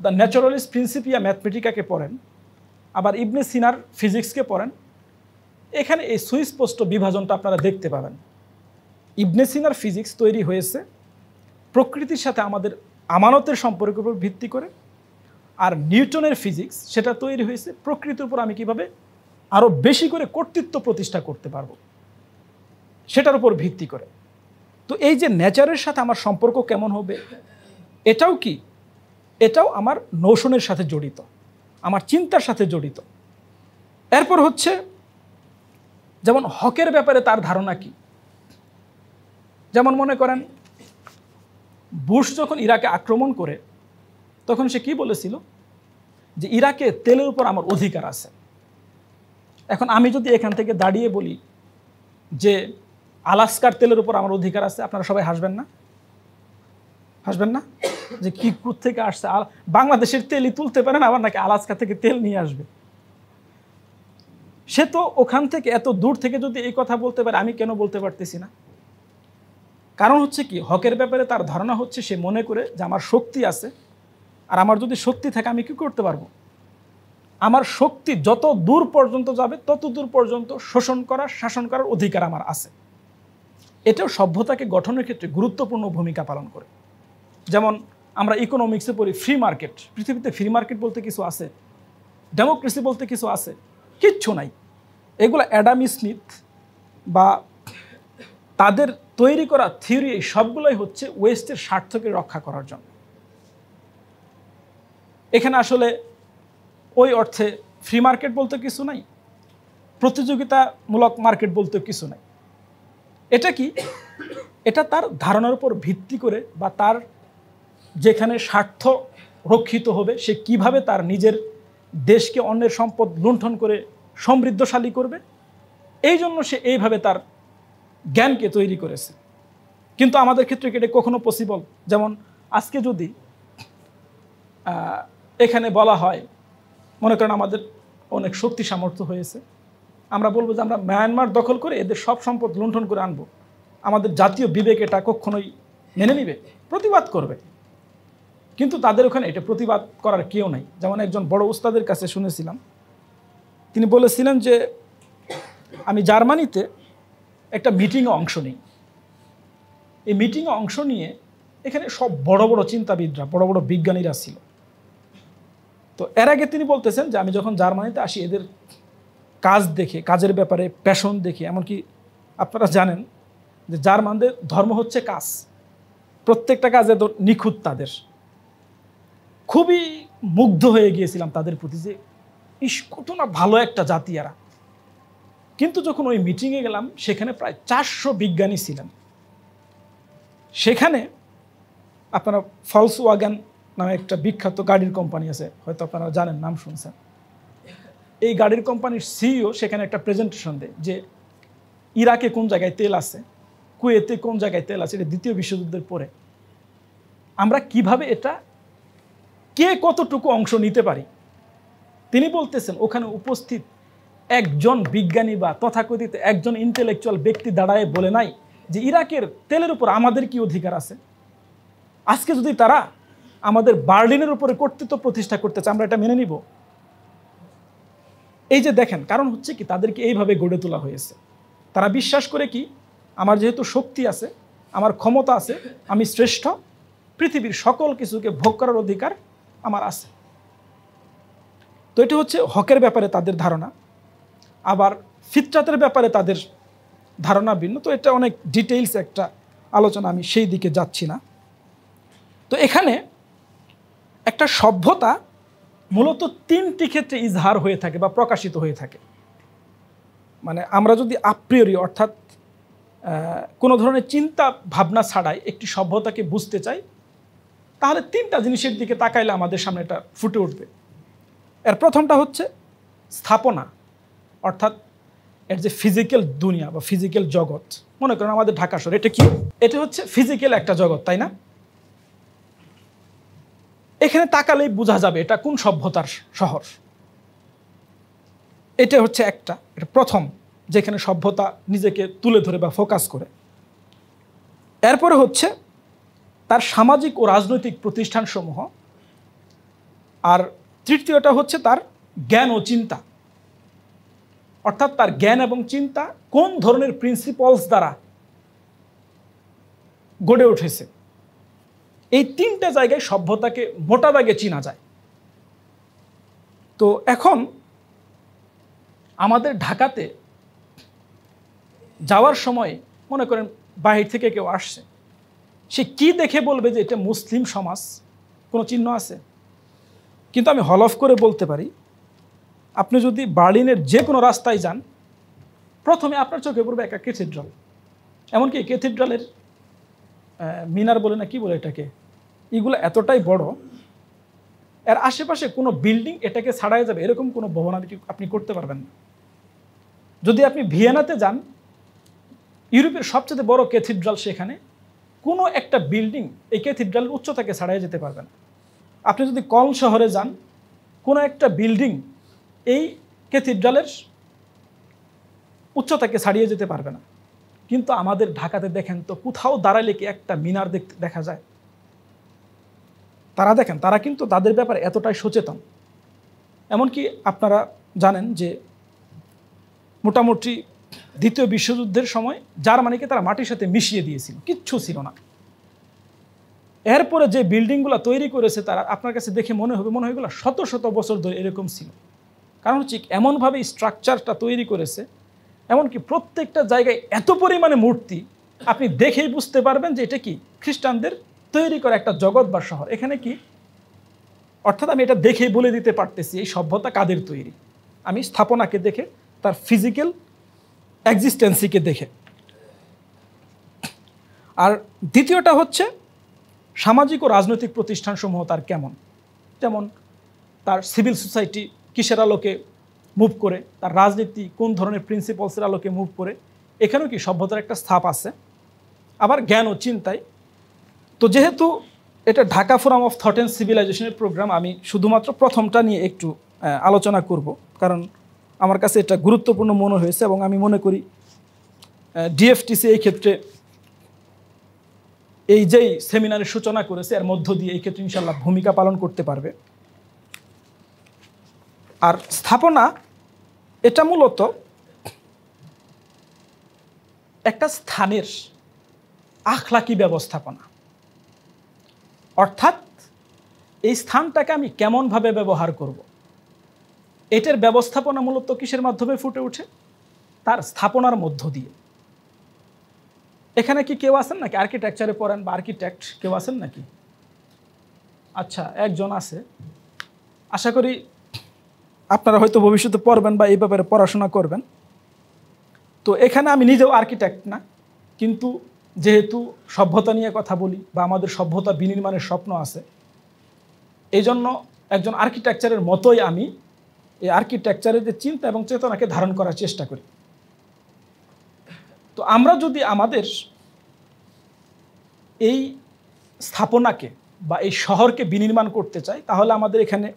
দ্য ন্যাচারালিস্ট প্রিন্সিপিয়া ম্যাথমেটিকাকে পড়েন, আবার ইবনে সিনার ফিজিক্সকে পড়েন, এখানে এই সুস্পষ্ট বিভাজনটা আপনারা দেখতে পাবেন। ইবনে সিনার ফিজিক্স তৈরি হয়েছে প্রকৃতির সাথে আমাদের আমানতের সম্পর্কের উপর ভিত্তি করে, আর নিউটনের ফিজিক্স সেটা তৈরি হয়েছে প্রকৃতির উপর আমি কিভাবে আরও বেশি করে কর্তৃত্ব প্রতিষ্ঠা করতে পারবো সেটার উপর ভিত্তি করে। তো এই যে নেচারের সাথে আমার সম্পর্ক কেমন হবে, এটাও কি? এটাও আমার নোশনের সাথে জড়িত, আমার চিন্তার সাথে জড়িত। এরপর হচ্ছে যেমন হকের ব্যাপারে তার ধারণা কি। যেমন মনে করেন বুশ যখন ইরাকে আক্রমণ করে, তখন সে কি বলেছিল? যে ইরাকে তেলের উপর আমার অধিকার আছে। এখন আমি যদি এখান থেকে দাঁড়িয়ে বলি যে আলাস্কার তেলের উপর আমার অধিকার আছে, আপনারা সবাই হাসবেন না? হাসবেন না? যে কি থেকে আসছে, বাংলাদেশের তেলই তুলতে পারে না, আবার নাকি আলাস্কা থেকে তেল নিয়ে আসবে। সে তো ওখান থেকে এত দূর থেকে যদি এই কথা বলতে পারে, আমি কেন বলতে পারতেছি না? কারণ হচ্ছে কি, হকের ব্যাপারে তার ধারণা হচ্ছে সে মনে করে যে আমার শক্তি আছে, আর আমার যদি শক্তি থাকে আমি কি করতে পারবো? আমার শক্তি যত দূর পর্যন্ত যাবে তত দূর পর্যন্ত শোষণ করার, শাসন করার অধিকার আমার আছে। এটাও সভ্যতাকে গঠনের ক্ষেত্রে গুরুত্বপূর্ণ ভূমিকা পালন করে। যেমন আমরা ইকোনমিক্সে পড়ি ফ্রি মার্কেট। পৃথিবীতে ফ্রি মার্কেট বলতে কিছু আছে? ডেমোক্রেসি বলতে কিছু আছে? কিচ্ছু নাই। এগুলো অ্যাডাম স্মিথ বা তাদের তৈরি করা থিওরি, এই সবগুলোই হচ্ছে ওয়েস্টের স্বার্থকে রক্ষা করার জন্য। এখানে আসলে ওই অর্থে ফ্রি মার্কেট বলতে কিছু নাই, প্রতিযোগিতামূলক মার্কেট বলতে কিছু নাই। এটা কি? এটা তার ধারণার উপর ভিত্তি করে, বা তার যেখানে স্বার্থ রক্ষিত হবে, সে কিভাবে তার নিজের দেশকে অন্যের সম্পদ লুণ্ঠন করে সমৃদ্ধশালী করবে, এই জন্য সে এইভাবে তার জ্ঞানকে তৈরি করেছে। কিন্তু আমাদের ক্ষেত্রে এটা কখনো পসিবল? যেমন আজকে যদি এখানে বলা হয়, মনে করেন আমাদের অনেক শক্তি সামর্থ্য হয়েছে, আমরা বলবো যে আমরা মায়ানমার দখল করে এদের সব সম্পদ লুণ্ঠন করে আনবো, আমাদের জাতীয় বিবেক এটা কখনোই মেনে নিবে? প্রতিবাদ করবে। কিন্তু তাদের ওখানে এটা প্রতিবাদ করার কেউ নাই। যেমন একজন বড় উস্তাদের কাছে শুনেছিলাম, তিনি বলেছিলেন যে আমি জার্মানিতে একটা মিটিংয়ে অংশ নিই। এই মিটিংয়ে অংশ নিয়ে এখানে সব বড় বড় চিন্তাবিদরা, বড় বড় বিজ্ঞানীরা ছিল। তো এর আগে তিনি বলতেছেন যে আমি যখন জার্মানিতে আসি, এদের কাজ দেখে, কাজের ব্যাপারে প্যাশন দেখে, এমনকি আপনারা জানেন যে জার্মানদের ধর্ম হচ্ছে কাজ, প্রত্যেকটা কাজে নিখুঁত তাদের। খুবই মুগ্ধ হয়ে গিয়েছিলাম তাদের প্রতি, যে ইস কত না ভালো একটা জাতি এরা। কিন্তু যখন ওই মিটিংয়ে গেলাম, সেখানে প্রায় 400 বিজ্ঞানী ছিলেন। সেখানে আপনারা ফলসওয়াগন নামে একটা বিখ্যাত গাড়ির কোম্পানি আছে, হয়তো আপনারা জানেন, নাম শুনছেন। এই গাড়ির কোম্পানির সিইও সেখানে একটা প্রেজেন্টেশন দেয় যে ইরাকে কোন জায়গায় তেল আছে, কুয়েতে কোন জায়গায় তেল আছে, এটা দ্বিতীয় বিশ্বযুদ্ধের পরে। আমরা কিভাবে এটা, কে কতটুকু অংশ নিতে পারি। তিনি বলতেছেন ওখানে উপস্থিত একজন বিজ্ঞানী বা তথাকথিত একজন ইন্টেলেকচুয়াল ব্যক্তি দাঁড়ায় বলে নাই যে ইরাকের তেলের উপর আমাদের কি অধিকার আছে। আজকে যদি তারা আমাদের বার্লিনের উপরে কর্তৃত্ব প্রতিষ্ঠা করতে চায়, আমরা এটা মেনে নিব? এই যে দেখেন, কারণ হচ্ছে কি, তাদেরকে এইভাবে গড়ে তোলা হয়েছে। তারা বিশ্বাস করে কি, আমার যেহেতু শক্তি আছে, আমার ক্ষমতা আছে, আমি শ্রেষ্ঠ, পৃথিবীর সকল কিছুকে ভোগ করার অধিকার আমার আছে। তো এটা হচ্ছে হকের ব্যাপারে তাদের ধারণা। আবার ফিতরাতের ব্যাপারে তাদের ধারণা ভিন্ন। তো এটা অনেক ডিটেইলস একটা আলোচনা, আমি সেই দিকে যাচ্ছি না। তো এখানে একটা সভ্যতা মূলত তিনটি ক্ষেত্রে ইজহার হয়ে থাকে বা প্রকাশিত হয়ে থাকে। মানে আমরা যদি আপ্রিয়রি অর্থাৎ কোনো ধরনের চিন্তা ভাবনা ছাড়াই একটি সভ্যতাকে বুঝতে চাই, তাহলে তিনটা জিনিসের দিকে তাকাইলে আমাদের সামনে এটা ফুটে উঠবে। এর প্রথমটা হচ্ছে স্থাপনা, অর্থাৎ এর যে ফিজিক্যাল দুনিয়া বা ফিজিক্যাল জগৎ। মনে করেন আমাদের ঢাকা শহর, এটা কি? এটা হচ্ছে ফিজিক্যাল একটা জগৎ, তাই না? এখানে তাকালেই বোঝা যাবে এটা কোন সভ্যতার শহর। এটা হচ্ছে এটা প্রথম যেখানে সভ্যতা নিজেকে তুলে ধরে বা ফোকাস করে। এরপরে হচ্ছে তার সামাজিক ও রাজনৈতিক প্রতিষ্ঠানসমূহ। আর তৃতীয়টা হচ্ছে তার জ্ঞান ও চিন্তা, অর্থাৎ তার জ্ঞান এবং চিন্তা কোন ধরনের প্রিন্সিপালস দ্বারা গড়ে উঠেছে। এই তিনটা জায়গায় সভ্যতাকে মোটা দাগে চিনা যায়। তো এখন আমাদের ঢাকাতে যাওয়ার সময় মনে করেন বাহির থেকে কেউ আসছে, সে কি দেখে বলবে যে এটা মুসলিম সমাজ? কোনো চিহ্ন আছে? কিন্তু আমি হলফ করে বলতে পারি, আপনি যদি বার্লিনের যে কোনো রাস্তায় যান, প্রথমে আপনার চোখে পড়বে একটা ক্যাথিড্রাল। এমনকি ক্যাথিড্রালের মিনার বলে না কি বলে এটাকে, এগুলো এতটাই বড়, এর আশেপাশে কোনো বিল্ডিং এটাকে ছাড়াই যাবে এরকম কোনো ভবন আপনি করতে পারবেন না। যদি আপনি ভিয়েনাতে যান, ইউরোপের সবচেয়ে বড় ক্যাথিড্রাল, সেখানে কোনো একটা বিল্ডিং এই ক্যাথিড্রালের উচ্চতাকে ছাড়াই যেতে পারবে না। আপনি যদি কলন শহরে যান, কোনো একটা বিল্ডিং এই ক্যাথিড্রালের উচ্চতাকে ছাড়িয়ে যেতে পারবে না। কিন্তু আমাদের ঢাকাতে দেখেন তো, কোথাও দাঁড়ালে কি একটা মিনার দেখা যায়? তারা দেখেন, তারা কিন্তু তাদের ব্যাপারে এতটাই সচেতন। এমনকি আপনারা জানেন যে মোটামুটি দ্বিতীয় বিশ্বযুদ্ধের সময় জার্মানিকে তারা মাটির সাথে মিশিয়ে দিয়েছিল, কিচ্ছু ছিল না। এরপরে যে বিল্ডিংগুলো তৈরি করেছে তারা, আপনার কাছে দেখে মনে হবে এগুলো শত শত বছর ধরে এরকম ছিল। কারণ হচ্ছে এমনভাবে স্ট্রাকচারটা তৈরি করেছে, এমনকি প্রত্যেকটা জায়গায় এত পরিমাণে মূর্তি, আপনি দেখেই বুঝতে পারবেন যে এটা কি খ্রিস্টানদের তৈরি করা একটা জগৎ বা শহর। এখানে কি, অর্থাৎ আমি এটা দেখেই বলে দিতে পারতেছি এই সভ্যতা কাদের তৈরি। আমি স্থাপনাকে দেখে, তার ফিজিক্যাল এক্সিস্টেন্সিকে দেখে। আর দ্বিতীয়টা হচ্ছে সামাজিক ও রাজনৈতিক প্রতিষ্ঠানসমূহ তার কেমন, যেমন তার সিভিল সোসাইটি কিসের আলোকে মুভ করে, তার রাজনীতি কোন ধরনের প্রিন্সিপালসের আলোকে মুভ করে, এখানেও কি সভ্যতার একটা স্থাপ আছে। আবার জ্ঞান ও চিন্তায়। তো যেহেতু এটা Dhaka forum of thought and সিভিলাইজেশনের প্রোগ্রাম, আমি শুধুমাত্র প্রথমটা নিয়ে একটু আলোচনা করব, কারণ আমার কাছে এটা গুরুত্বপূর্ণ মনে হয়েছে এবং আমি মনে করি ডিএফটিসি এই ক্ষেত্রে এই যেই সেমিনারের সূচনা করেছে এর মধ্য দিয়ে এই ক্ষেত্রে ইনশাল্লাহ ভূমিকা পালন করতে পারবে। আর স্থাপনা এটা মূলত একটা স্থানের আখলাকি ব্যবস্থাপনা, অর্থাৎ এই স্থানটাকে আমি কেমনভাবে ব্যবহার করব, এটার ব্যবস্থাপনা মূলত কিসের মাধ্যমে ফুটে ওঠে? তার স্থাপনার মধ্য দিয়ে। এখানে কি কেউ আছেন নাকি আর্কিটেকচারে পড়েন বা আর্কিটেক্ট কেউ আছেন নাকি? আচ্ছা, একজন আছে। আশা করি আপনারা হয়তো ভবিষ্যতে পড়বেন বা এই ব্যাপারে পড়াশোনা করবেন। তো এখানে আমি নিজেও আর্কিটেক্ট না, কিন্তু যেহেতু সভ্যতা নিয়ে কথা বলি বা আমাদের সভ্যতা বিনির্মাণের স্বপ্ন আছে, এই জন্য একজন আর্কিটেকচারের মতোই আমি এই আর্কিটেকচারের যে চিন্তা এবং চেতনাকে ধারণ করার চেষ্টা করি। তো আমরা যদি আমাদের এই স্থাপনাকে বা এই শহরকে বিনির্মাণ করতে চাই, তাহলে আমাদের এখানে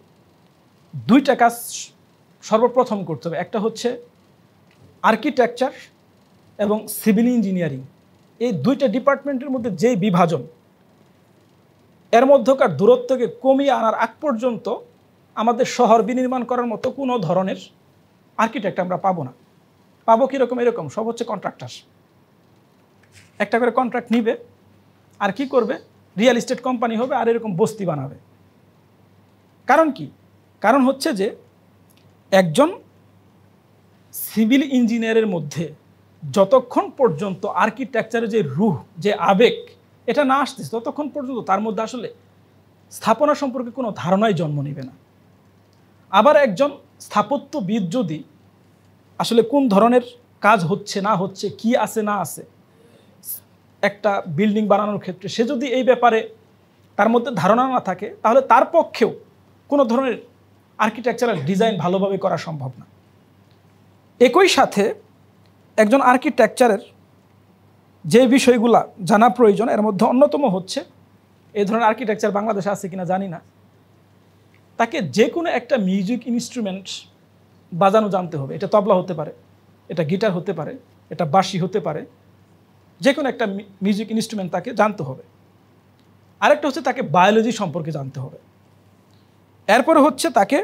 দুইটা কাজ সর্বপ্রথম করতে হবে একটা হচ্ছে আর্কিটেকচার এবং সিভিল ইঞ্জিনিয়ারিং, এই দুইটা ডিপার্টমেন্টের মধ্যে যেই বিভাজন, এর মধ্যকার দূরত্বকে কমিয়ে আনার আগ পর্যন্ত আমাদের শহর বিনির্মাণ করার মতো কোনো ধরনের আর্কিটেক্ট আমরা পাবো না। পাবো কীরকম? এরকম সব হচ্ছে কন্ট্রাক্টার, একটা করে কন্ট্রাক্ট নিবে আর কি করবে, রিয়েল এস্টেট কোম্পানি হবে আর এরকম বস্তি বানাবে। কারণ কি? কারণ হচ্ছে যে একজন সিভিল ইঞ্জিনিয়ারের মধ্যে যতক্ষণ পর্যন্ত আর্কিটেকচারের যে রুহ, যে আবেগ, এটা না আসতেছে ততক্ষণ পর্যন্ত তার মধ্যে আসলে স্থাপনা সম্পর্কে কোনো ধারণাই জন্ম নেবে না। আবার একজন স্থাপত্যবিদ যদি আসলে কোন ধরনের কাজ হচ্ছে না হচ্ছে, কি আছে না আছে একটা বিল্ডিং বানানোর ক্ষেত্রে, সে যদি এই ব্যাপারে তার মধ্যে ধারণা না থাকে, তাহলে তার পক্ষেও কোনো ধরনের আর্কিটেকচারাল ডিজাইন ভালোভাবে করা সম্ভব না। একই সাথে একজন আর্কিটেকচারের যে বিষয়গুলা জানা প্রয়োজন, এর মধ্যে অন্যতম হচ্ছে, এই ধরনের আর্কিটেকচার বাংলাদেশে আছে কিনা জানি না, তাকে যে কোনো একটা মিউজিক ইনস্ট্রুমেন্ট বাজানো জানতে হবে। এটা তবলা হতে পারে, এটা গিটার হতে পারে, এটা বাঁশি হতে পারে, যে কোনো একটা মিউজিক ইনস্ট্রুমেন্ট তাকে জানতে হবে। আরেকটা হচ্ছে তাকে বায়োলজি সম্পর্কে জানতে হবে। এরপরে হচ্ছে তাকে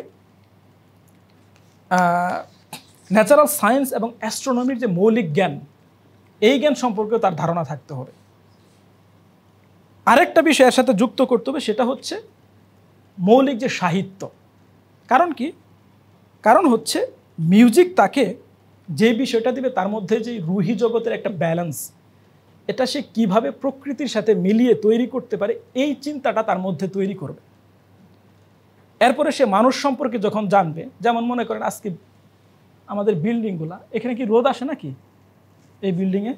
ন্যাচারাল সায়েন্স এবং অ্যাস্ট্রোনমির যে মৌলিক জ্ঞান, এই জ্ঞান সম্পর্কেও তার ধারণা থাকতে হবে। আরেকটা বিষয় এর সাথে যুক্ত করতে হবে, সেটা হচ্ছে মৌলিক যে সাহিত্য। কারণ কি? কারণ হচ্ছে মিউজিক তাকে যে বিষয়টা দিবে তার মধ্যে যে রুহি জগতের একটা ব্যালেন্স, এটা সে কিভাবে প্রকৃতির সাথে মিলিয়ে তৈরি করতে পারে, এই চিন্তাটা তার মধ্যে তৈরি করবে। এরপরে সে মানুষ সম্পর্কে যখন জানবে, যেমন মনে করেন আজকে আমাদের বিল্ডিংগুলা, এখানে কি রোদ আসে নাকি? এই বিল্ডিংয়ে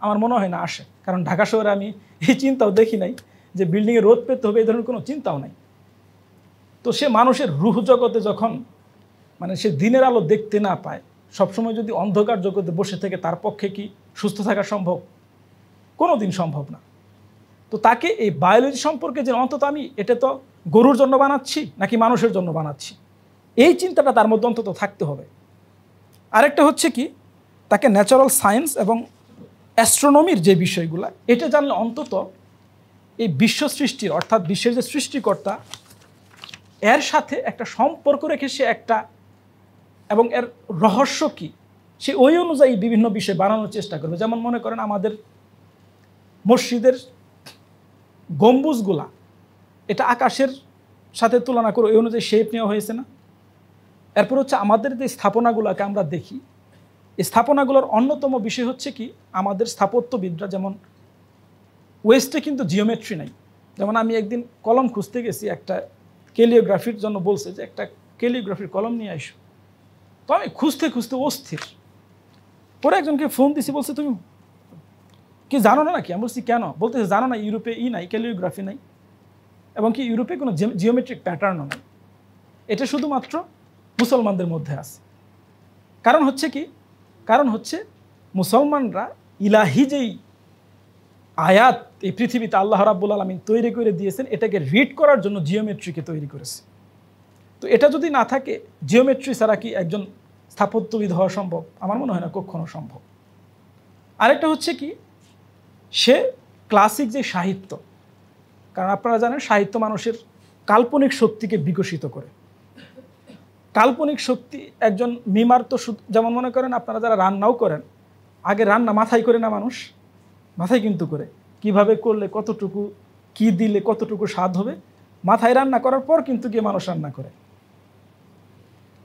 আমার মনে হয় না আসে, কারণ ঢাকা শহরে আমি এই চিন্তাও দেখি নাই যে বিল্ডিংয়ে রোদ পেতে হবে, এই ধরনের কোনো চিন্তাও নাই। তো সে মানুষের রুহ জগতে যখন মানে সে দিনের আলো দেখতে না পায়, সবসময় যদি অন্ধকার জগতে বসে থেকে, তার পক্ষে কি সুস্থ থাকা সম্ভব? কোনো দিন সম্ভব না। তো তাকে এই বায়োলজি সম্পর্কে যে অন্তত আমি এটা তো গরুর জন্য বানাচ্ছি নাকি মানুষের জন্য বানাচ্ছি, এই চিন্তাটা তার মধ্যে অন্তত থাকতে হবে। আরেকটা হচ্ছে কি, তাকে ন্যাচারাল সায়েন্স এবং অ্যাস্ট্রোনমির যে বিষয়গুলো, এটা জানলে অন্তত এই বিশ্ব সৃষ্টির, অর্থাৎ বিশ্বের যে সৃষ্টিকর্তা, এর সাথে একটা সম্পর্ক রেখে সে একটা, এবং এর রহস্য কি, সে ওই অনুযায়ী বিভিন্ন বিষয় বানানোর চেষ্টা করবে। যেমন মনে করেন আমাদের মসজিদের গম্বুজগুলা, এটা আকাশের সাথে তুলনা করে ওই অনুযায়ী শেপ নেওয়া হয়েছে না? এরপর হচ্ছে আমাদের যে স্থাপনাগুলোকে আমরা দেখি, এই স্থাপনাগুলোর অন্যতম বিষয় হচ্ছে কি, আমাদের স্থাপত্যবিদরা যেমন ওয়েস্টে কিন্তু জিওমেট্রি নাই। যেমন আমি একদিন কলম খুঁজতে গেছি, একটা ক্যালিওগ্রাফির জন্য বলছে যে একটা ক্যালিওগ্রাফির কলম নিয়ে আসো। তো আমি খুঁজতে খুঁজতে অস্থির, পরে একজনকে ফোন দিছি, বলছে তুমি কি জানো না নাকি? আমি বলছি কেন? বলতেছে জানো না, ইউরোপে নাই, ক্যালিওগ্রাফি নাই, এবং কি ইউরোপে কোনো জিওমেট্রিক প্যাটার্নও নাই, এটা শুধুমাত্র মুসলমানদের মধ্যে আছে। কারণ হচ্ছে কি? কারণ হচ্ছে মুসলমানরা ইলাহি যেই আয়াত এই পৃথিবীতে আল্লাহ রাব্বুল আলামিন তৈরি করে দিয়েছেন, এটাকে রিড করার জন্য জিওমেট্রিকে তৈরি করেছে। তো এটা যদি না থাকে, জিওমেট্রি ছাড়া কি একজন স্থাপত্যবিদ হওয়া সম্ভব? আমার মনে হয় না কখনো সম্ভব। আরেকটা হচ্ছে কি, সে ক্লাসিক যে সাহিত্য, কারণ আপনারা জানেন সাহিত্য মানুষের কাল্পনিক শক্তিকে বিকশিত করে। কাল্পনিক শক্তি, একজন মিমার তো যেমন মনে করেন আপনারা যারা রান্নাও করেন, আগে রান্না মাথায় করে না মানুষ, মাথায় কিন্তু করে, কিভাবে করলে কতটুকু কি দিলে কতটুকু স্বাদ হবে, মাথায় রান্না করার পর কিন্তু গিয়ে মানুষ রান্না করে।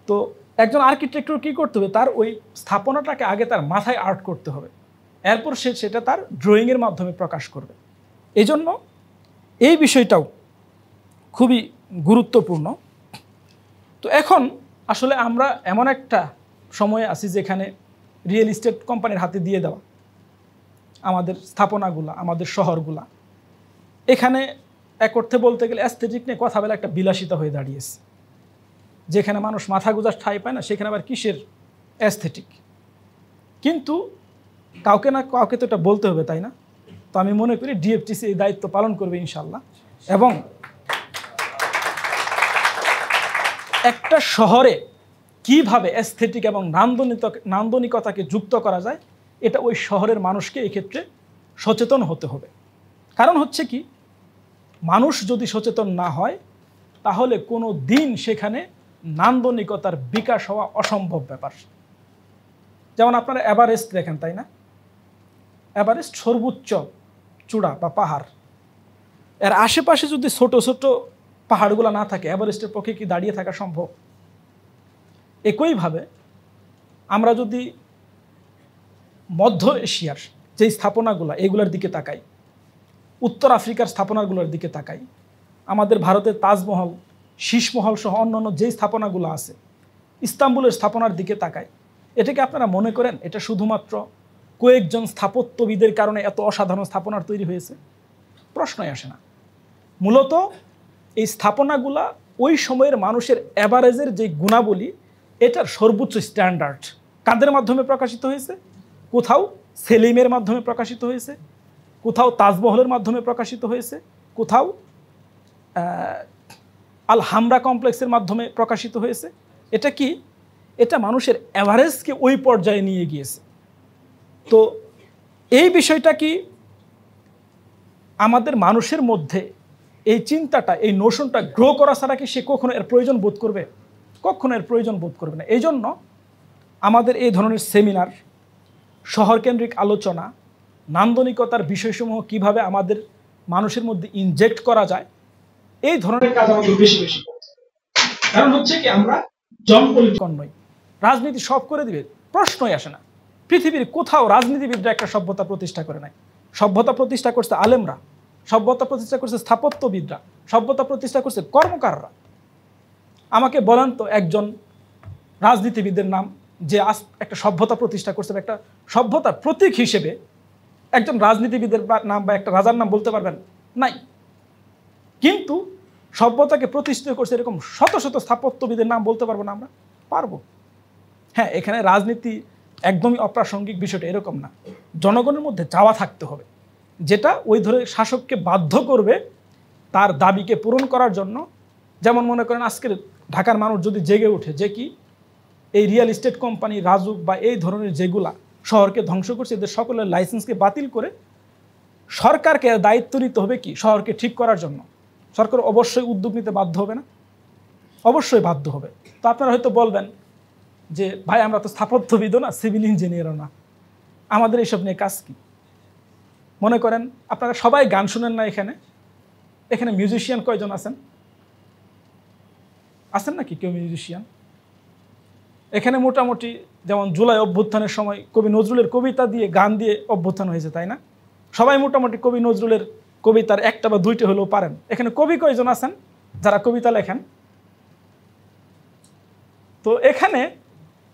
তো একজন আর্কিটেক্টর কি করতে হবে, তার ওই স্থাপনাটাকে আগে তার মাথায় আর্ট করতে হবে, এরপর সে সেটা তার ড্রয়িংয়ের মাধ্যমে প্রকাশ করবে। এই জন্য এই বিষয়টাও খুবই গুরুত্বপূর্ণ। তো এখন আসলে আমরা এমন একটা সময়ে আছি যেখানে রিয়েল এস্টেট কোম্পানির হাতে দিয়ে দেওয়া আমাদের স্থাপনাগুলা, আমাদের শহরগুলা, এখানে এক অর্থে বলতে গেলে অ্যাস্থেটিক নিয়ে কথা বলে একটা বিলাসিতা হয়ে দাঁড়িয়েছে। যেখানে মানুষ মাথা গুঁজার ঠাঁই পায় না, সেখানে আবার কিসের অ্যাস্থেটিক। কিন্তু কাউকে না কাউকে তো এটা বলতে হবে, তাই না? তো আমি মনে করি ডিএফটিসি এই দায়িত্ব পালন করবে ইনশাল্লাহ। এবং একটা শহরে কিভাবে অ্যাস্থেটিক এবং নান্দনিকতাকে যুক্ত করা যায়, এটা ওই শহরের মানুষকে এই ক্ষেত্রে সচেতন হতে হবে। কারণ হচ্ছে কি, মানুষ যদি সচেতন না হয় তাহলে কোনো দিন সেখানে নান্দনিকতার বিকাশ হওয়া অসম্ভব ব্যাপার। যেমন আপনারা এভারেস্ট দেখেন, তাই না? এভারেস্ট সর্বোচ্চ চূড়া বা পাহাড়, এর আশেপাশে যদি ছোট ছোট পাহাড়গুলো না থাকে, এভারেস্টের পক্ষে কি দাঁড়িয়ে থাকা সম্ভব? একইভাবে আমরা যদি মধ্য এশিয়ার যেই স্থাপনাগুলো এগুলোর দিকে তাকাই, উত্তর আফ্রিকার স্থাপনাগুলোর দিকে তাকাই, আমাদের ভারতের তাজমহল, শীষমহল সহ অন্যান্য যেই স্থাপনাগুলো আছে, ইস্তাম্বুলের স্থাপনার দিকে তাকাই, এটাকে আপনারা মনে করেন এটা শুধুমাত্র কয়েকজন স্থাপত্যবিদের কারণে এত অসাধারণ স্থাপনার তৈরি হয়েছে? প্রশ্নই আসে না। মূলত এই স্থাপনাগুলা ওই সময়ের মানুষের অ্যাভারেজের যে গুণাবলী, এটার সর্বোচ্চ স্ট্যান্ডার্ড কাদের মাধ্যমে প্রকাশিত হয়েছে? কোথাও সেলিমের মাধ্যমে প্রকাশিত হয়েছে, কোথাও তাজমহলের মাধ্যমে প্রকাশিত হয়েছে, কোথাও আল হামরা কমপ্লেক্সের মাধ্যমে প্রকাশিত হয়েছে। এটা কি? এটা মানুষের অ্যাভারেজকে ওই পর্যায়ে নিয়ে গিয়েছে। তো এই বিষয়টা কি আমাদের মানুষের মধ্যে এই চিন্তাটা, এই নোশনটা গ্রো করা ছাড়া কি সে কখনো এর প্রয়োজন বোধ করবে? কখনো এর প্রয়োজন বোধ করবে না। এই জন্য আমাদের এই ধরনের সেমিনার, শহরকেন্দ্রিক আলোচনা, নান্দনিকতার বিষয়সমূহ কিভাবে আমাদের মানুষের মধ্যে ইনজেক্ট করা যায়, এই ধরনের কাজ আমাদের বেশি বেশি করতে হবে। কারণ হচ্ছে কি, আমরা জনপরিকর নই, রাজনীতি সব করে দিবে, প্রশ্নই আসে না। পৃথিবীর কোথাও রাজনীতিবিদরা একটা সভ্যতা প্রতিষ্ঠা করে নাই। সভ্যতা প্রতিষ্ঠা করছে আলেমরা, সভ্যতা প্রতিষ্ঠা করছে স্থাপত্যবিদরা, সভ্যতা প্রতিষ্ঠা করছে কর্মকাররা। আমাকে বলেন তো একজন রাজনীতিবিদের নাম যে আজ একটা সভ্যতা প্রতিষ্ঠা করছে, একটা সভ্যতার প্রতীক হিসেবে একজন রাজনীতিবিদের নাম বা একটা রাজার নাম বলতে পারবেন? নাই। কিন্তু সভ্যতাকে প্রতিষ্ঠিত করছে এরকম শত শত স্থাপত্যবিদের নাম বলতে পারবো না আমরা? পারবো। হ্যাঁ, এখানে রাজনীতি একদমই অপ্রাসঙ্গিক, বিষয়টা এরকম না। জনগণের মধ্যে চাওয়া থাকতে হবে, যেটা ওই ধরে শাসককে বাধ্য করবে তার দাবিকে পূরণ করার জন্য। যেমন মনে করেন আজকের ঢাকার মানুষ যদি জেগে ওঠে যে কি এই রিয়েল এস্টেট কোম্পানি, রাজুক বা এই ধরনের যেগুলা শহরকে ধ্বংস করছে, এদের সকলের লাইসেন্সকে বাতিল করে সরকারকে দায়িত্ব নিতে হবে কি শহরকে ঠিক করার জন্য। সরকার অবশ্যই উদ্যোগ নিতে বাধ্য হবে না? অবশ্যই বাধ্য হবে। তো আপনারা হয়তো বলবেন যে ভাই, আমরা তো স্থাপত্যবিদও না, সিভিল ইঞ্জিনিয়ারও না, আমাদের এইসব নিয়ে কাজ কি? মনে করেন আপনারা সবাই গান শুনেন না? এখানে এখানে মিউজিশিয়ান কয়জন আছেন? আছেন নাকি কেউ মিউজিশিয়ান? এখানে মোটামুটি যেমন জুলাই অভ্যুত্থানের সময় কবি নজরুলের কবিতা দিয়ে, গান দিয়ে অভ্যুত্থান হয়েছে, তাই না? সবাই মোটামুটি কবি নজরুলের কবিতার একটা বা দুইটা হলেও পারেন। এখানে কবি কয়জন আছেন যারা কবিতা লেখেন? তো এখানে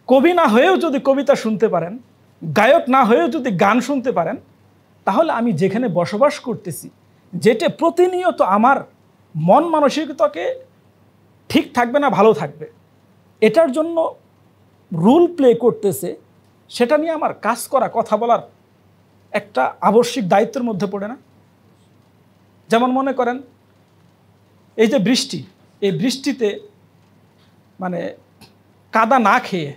কবি না হয়েও যদি কবিতা শুনতে পারেন, গায়ক না হয়েও যদি গান শুনতে পারেন, তাহলে আমি যেখানে বসবাস করতেছি, যেটা প্রতিনিয়ত আমার মন মানসিকতাকে ঠিক থাকবে না ভালো থাকবে, এটার জন্য রোল প্লে করতেছে, সেটা নিয়ে আমার কাজ করা, কথা বলার একটা আবশ্যিক দায়িত্বের মধ্যে পড়ে না? যেমন মনে করেন এই যে বৃষ্টি, এই বৃষ্টিতে মানে কাদা না খেয়ে,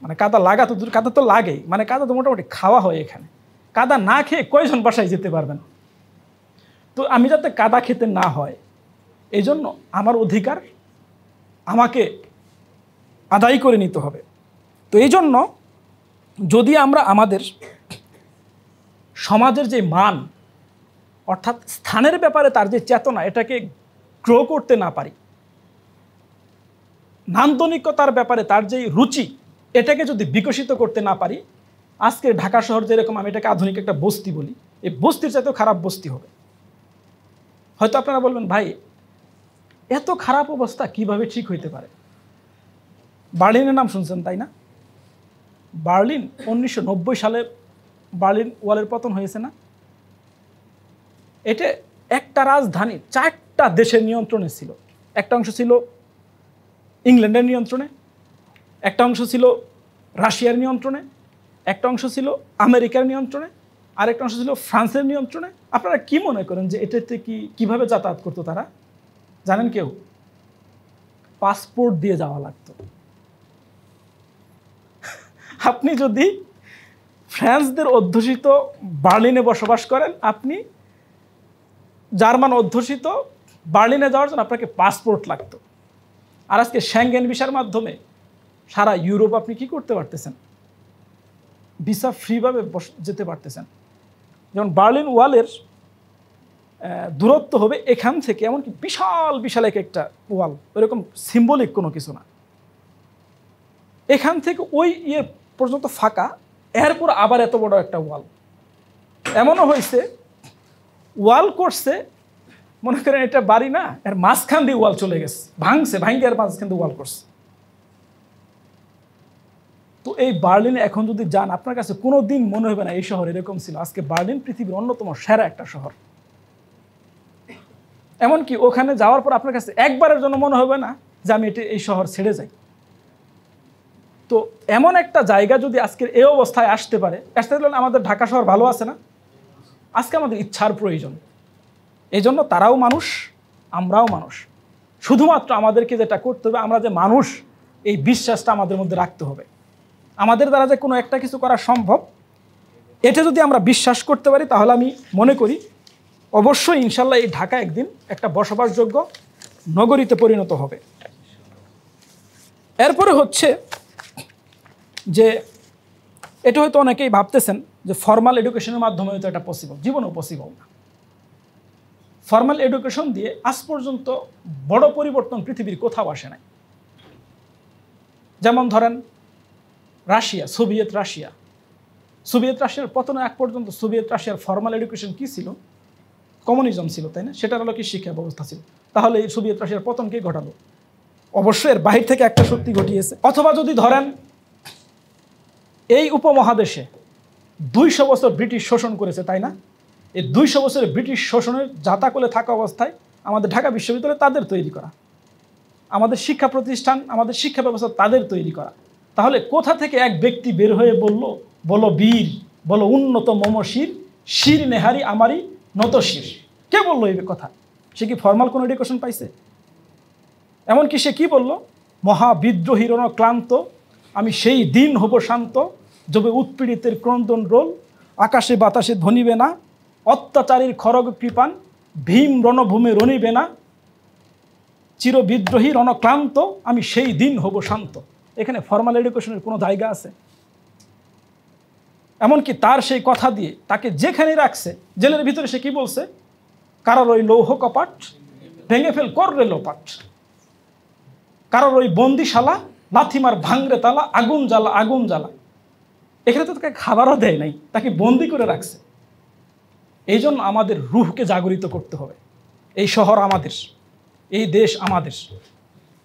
মানে কাদা লাগা তো কাদা তো লাগেই, মানে কাদা তো মোটামুটি খাওয়া হয়। এখানে কাদা না খেয়ে কয়জন বাসায় যেতে পারবেন? তো আমি যাতে কাদা খেতে না হয়, এই জন্য আমার অধিকার আমাকে আদায় করে নিতে হবে। তো এই জন্য যদি আমরা আমাদের সমাজের যে মান, অর্থাৎ স্থানের ব্যাপারে তার যে চেতনা, এটাকে গ্রো করতে না পারি, নান্দনিকতার ব্যাপারে তার যে রুচি, এটাকে যদি বিকশিত করতে না পারি, আজকে ঢাকা শহর যেরকম, আমি এটাকে আধুনিক একটা বস্তি বলি, এই বস্তির চাইতেও খারাপ বস্তি হবে। হয়তো আপনারা বলবেন, ভাই এত খারাপ অবস্থা কিভাবে ঠিক হইতে পারে? বার্লিনের নাম শুনছেন, তাই না? বার্লিন 1990 সালে বার্লিন ওয়ালের পতন হয়েছে না? এটা একটা রাজধানী 4টা দেশের নিয়ন্ত্রণে ছিল। একটা অংশ ছিল ইংল্যান্ডের নিয়ন্ত্রণে, একটা অংশ ছিল রাশিয়ার নিয়ন্ত্রণে, একটা অংশ ছিল আমেরিকার নিয়ন্ত্রণে, আরেকটা অংশ ছিল ফ্রান্সের নিয়ন্ত্রণে। আপনারা কি মনে করেন যে এটাতে কিভাবে যাতায়াত করতো তারা? জানেন কেউ? পাসপোর্ট দিয়ে যাওয়া লাগতো। আপনি যদি ফ্রান্সদের অধ্যুষিত বার্লিনে বসবাস করেন, আপনি জার্মান অধ্যুষিত বার্লিনে যাওয়ার জন্য আপনাকে পাসপোর্ট লাগতো। আর আজকে শ্যাঙ্গেন ভিসার মাধ্যমে সারা ইউরোপ আপনি কি করতে পারতেছেন? ভিসা ফ্রিভাবে যেতে পারতেছেন। যেমন বার্লিন ওয়ালের দূরত্ব হবে এখান থেকে এমনকি বিশাল বিশাল একটা ওয়াল, ওইরকম সিম্বলিক কোনো কিছু না। এখান থেকে ওই পর্যন্ত ফাঁকা, এরপর আবার এত বড় একটা ওয়াল। এমনও হয়েছে ওয়াল করছে, মনে করেন এটা বাড়ি না, এর মাঝখান দিয়ে ওয়াল চলে গেছে, ভাঙছে, ভাঙে আর মাঝখান দিয়ে ওয়াল করছে। তো এই বার্লিনে এখন যদি যান, আপনার কাছে কোনো দিন মনে হবে না এই শহর এরকম ছিল। আজকে বার্লিন পৃথিবীর অন্যতম সেরা একটা শহর। এমনকি ওখানে যাওয়ার পর আপনার কাছে একবারের জন্য মনে হবে না যে আমি এই শহর ছেড়ে যাই। তো এমন একটা জায়গা যদি আজকের এই অবস্থায় আসতে পারে, আমাদের ঢাকা শহর ভালো আছে না? আজকে আমাদের ইচ্ছার প্রয়োজন। এই জন্য তারাও মানুষ, আমরাও মানুষ। শুধুমাত্র আমাদেরকে যেটা করতে হবে, আমরা যে মানুষ এই বিশ্বাসটা আমাদের মধ্যে রাখতে হবে। আমাদের দ্বারা যে কোনো একটা কিছু করা সম্ভব, এটা যদি আমরা বিশ্বাস করতে পারি, তাহলে আমি মনে করি অবশ্যই ইনশাল্লাহ এই ঢাকা একদিন একটা বসবাসযোগ্য নগরীতে পরিণত হবে। এরপরে হচ্ছে যে এটা হয়তো অনেকেই ভাবতেছেন যে ফর্মাল এডুকেশনের মাধ্যমে হয়তো এটা পসিবল। জীবনেও পসিবল না। ফর্মাল এডুকেশন দিয়ে আজ পর্যন্ত বড় পরিবর্তন পৃথিবীর কোথাও আসে নাই। যেমন ধরেন রাশিয়া, সোভিয়েত রাশিয়ার পতনের আগ পর্যন্ত সোভিয়েত রাশিয়ার ফর্মাল এডুকেশন কি ছিল? কমিউনিজম ছিল, তাই না? সেটার হলো কি শিক্ষা ব্যবস্থা ছিল। তাহলে এই সোভিয়েত রাশিয়ার পতন কে ঘটালো? অবশ্যই এর বাহির থেকে একটা শক্তি ঘটিয়েছে। অথবা যদি ধরেন এই উপমহাদেশে 200 বছর ব্রিটিশ শোষণ করেছে, তাই না? এই 200 বছরের ব্রিটিশ শোষণের জাতাকলে থাকা অবস্থায় আমাদের ঢাকা বিশ্ববিদ্যালয় তাদের তৈরি করা, আমাদের শিক্ষা প্রতিষ্ঠান, আমাদের শিক্ষা ব্যবস্থা তাদের তৈরি করা। তাহলে কোথা থেকে এক ব্যক্তি বের হয়ে বলো বীর, বলো উন্নত মমশির, শির নেহারি আমারই নত শির? কে বললো এই কথা? সে কি ফর্মাল কোনো এডুকেশন পাইছে? এমনকি সে কি বলল? মহাবিদ্রোহীর ক্লান্ত, আমি সেই দিন হব শান্ত, যবে উৎপীড়িতের ক্রন্দন রোল, আকাশে বাতাসে ধ্বনিবে না, অত্যাচারীর খড়গ কৃপান, ভীম রণভূমে রণিবে না, চিরবিদ্রোহী রণক্লান্ত, আমি সেই দিন হব শান্ত। এখানে ফর্মাল এডুকেশনের কোনো জায়গা আছে? এমনকি তার সেই কথা দিয়ে তাকে যেখানে রাখছে জেলের ভিতরে, সে কি বলছে? কারোর ওই লৌহ কপাট ভেঙে ফেল কররে লোপাট, কারোর ওই বন্দিশালা লাথিমার ভাঙরে তালা, আগুন জ্বালা আগুন জ্বালা। এখানে তো তাকে খাবারও দেয় নাই, তাকে বন্দি করে রাখছে। এই জন্য আমাদের রুহকে জাগরিত করতে হবে। এই শহর আমাদের, এই দেশ আমাদের।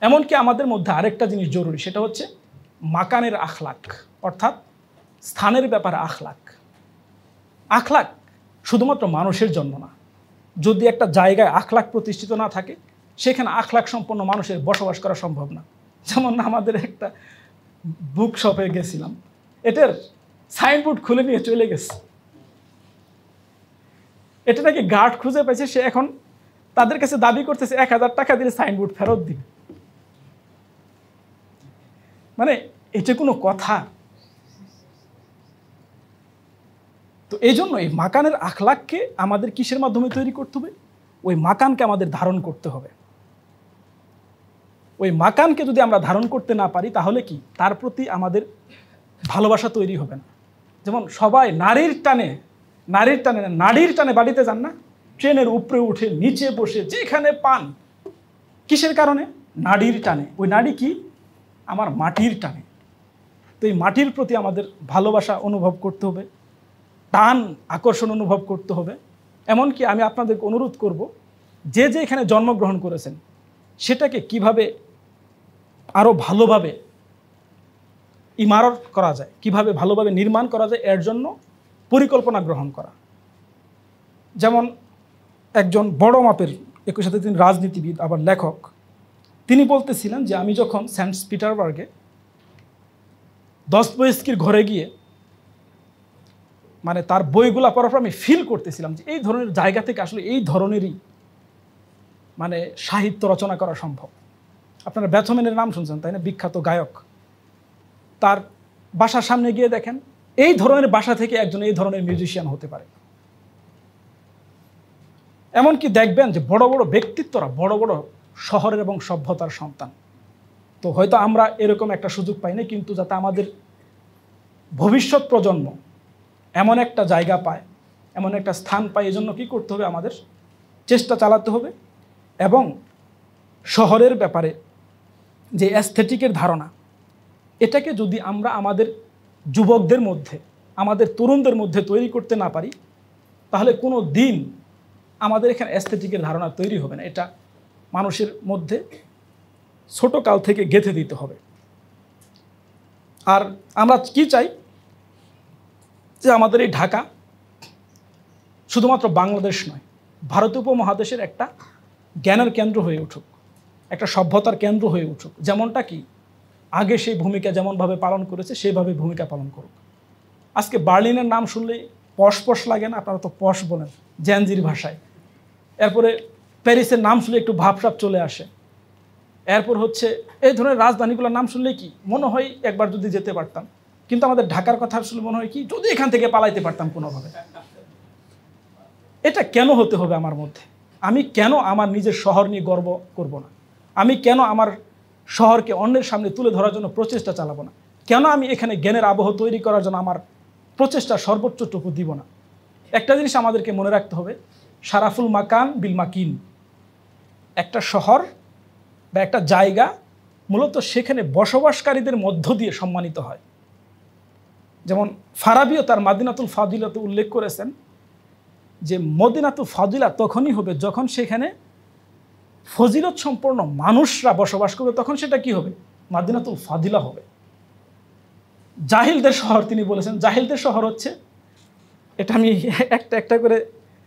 এমনকি আমাদের মধ্যে আরেকটা জিনিস জরুরি, সেটা হচ্ছে মাকানের আখলাক, অর্থাৎ স্থানের ব্যাপারে আখলাক। আখলাক শুধুমাত্র মানুষের জন্য না। যদি একটা জায়গায় আখলাক প্রতিষ্ঠিত না থাকে, সেখানে আখলাক সম্পন্ন মানুষের বসবাস করা সম্ভব না। যেমন আমাদের একটা বুক শপে গেছিলাম, এটার সাইনবোর্ড খুলে নিয়ে চলে গেছে। এটা নাকি গার্ড খুঁজে পেয়েছে, সে এখন তাদের কাছে দাবি করতেছে 1000 টাকা দিলে সাইনবোর্ড ফেরত দিবে। মানে এটা কোনো কথা? তো এই জন্য এই মাকানের আখলাককে আমাদের কিসের মাধ্যমে তৈরি করতে হবে? ওই মাকানকে আমাদের ধারণ করতে হবে। ওই মাকানকে যদি আমরা ধারণ করতে না পারি, তাহলে কি তার প্রতি আমাদের ভালোবাসা তৈরি হবে না। যেমন সবাই নারীর টানে বাড়িতে যান না? ট্রেনের উপরে উঠে নিচে বসে যেখানে পান, কিসের কারণে? নারীর টানে। ওই নারী কি? আমার মাটির টানে। তো এই মাটির প্রতি আমাদের ভালোবাসা অনুভব করতে হবে, টান আকর্ষণ অনুভব করতে হবে। এমনকি আমি আপনাদেরকে অনুরোধ করব, যে এখানে জন্মগ্রহণ করেছেন সেটাকে কিভাবে আরও ভালোভাবে ইমারত করা যায়, কিভাবে ভালোভাবে নির্মাণ করা যায়, এর জন্য পরিকল্পনা গ্রহণ করা। যেমন একজন বড় মাপের, একই সাথে তিনি রাজনীতিবিদ আবার লেখক, তিনি বলতেছিলেন যে আমি যখন সেন্ট পিটারবার্গে দস্তয়েভস্কির ঘরে গিয়ে মানে তার বইগুলা পড়ার পর আমি ফিল করতেছিলাম যে এই ধরনের জায়গা থেকে আসলে এই ধরনেরই মানে সাহিত্য রচনা করা সম্ভব। আপনারা বেথোভেনের নাম শুনছেন, তাই না? বিখ্যাত গায়ক। তার বাসার সামনে গিয়ে দেখেন এই ধরনের বাসা থেকে একজন এই ধরনের মিউজিশিয়ান হতে পারে। এমনকি দেখবেন যে বড় বড় ব্যক্তিত্বরা বড় বড় শহরের এবং সভ্যতার সন্তান। তো হয়তো আমরা এরকম একটা সুযোগ পাই না, কিন্তু যাতে আমাদের ভবিষ্যৎ প্রজন্ম এমন একটা জায়গা পায়, এমন একটা স্থান পায়, এজন্য কী করতে হবে? আমাদের চেষ্টা চালাতে হবে। এবং শহরের ব্যাপারে যে অ্যাস্থেটিকের ধারণা, এটাকে যদি আমরা আমাদের যুবকদের মধ্যে, আমাদের তরুণদের মধ্যে তৈরি করতে না পারি, তাহলে কোনো দিন আমাদের এখানে অ্যাস্থেটিকের ধারণা তৈরি হবে না। এটা মানুষের মধ্যে ছোট কাল থেকে গেঁথে দিতে হবে। আর আমরা কি চাই? যে আমাদের এই ঢাকা শুধুমাত্র বাংলাদেশ নয়, ভারতীয় উপমহাদেশের একটা জ্ঞানের কেন্দ্র হয়ে উঠুক, একটা সভ্যতার কেন্দ্র হয়ে উঠুক। যেমনটা কি আগে সেই ভূমিকা যেমনভাবে পালন করেছে সেইভাবে ভূমিকা পালন করুক। আজকে বার্লিনের নাম শুনলেই পশ পশ লাগে না? আপনারা তো পশ বলেন জেনজির ভাষায়। এরপরে প্যারিসের নাম শুনলে একটু ভাবসাব চলে আসে। এরপর হচ্ছে এই ধরনের রাজধানীগুলোর নাম শুনলে কি মনে হয় একবার যদি যেতে পারতাম, কিন্তু আমাদের ঢাকার কথা শুনলে মনে হয় কি যদি এখান থেকে পালাইতে পারতাম কোনোভাবে। এটা কেন হতে হবে আমার মধ্যে? আমি কেন আমার নিজের শহর নিয়ে গর্ব করব না? আমি কেন আমার শহরকে অন্যের সামনে তুলে ধরার জন্য প্রচেষ্টা চালাবো না? কেন আমি এখানে জ্ঞানের আবহ তৈরি করার জন্য আমার প্রচেষ্টা সর্বোচ্চটুকু দিব না? একটা জিনিস আমাদেরকে মনে রাখতে হবে, শারাফুল মাকান বিল মাকিন। একটা শহর বা একটা জায়গা মূলত সেখানে বসবাসকারীদের মধ্য দিয়ে সম্মানিত হয়। যেমন ফারাবিও তার মাদিনাতুল ফাদিলাতে উল্লেখ করেছেন যে মদিনাতুল ফাদিলা তখনই হবে যখন সেখানে ফজিলত সম্পন্ন মানুষরা বসবাস করবে, তখন সেটা কি হবে? মাদিনাতুল ফাদিলা হবে। জাহিলদের শহর তিনি বলেছেন, জাহিলদের শহর হচ্ছে, এটা আমি একটা একটা করে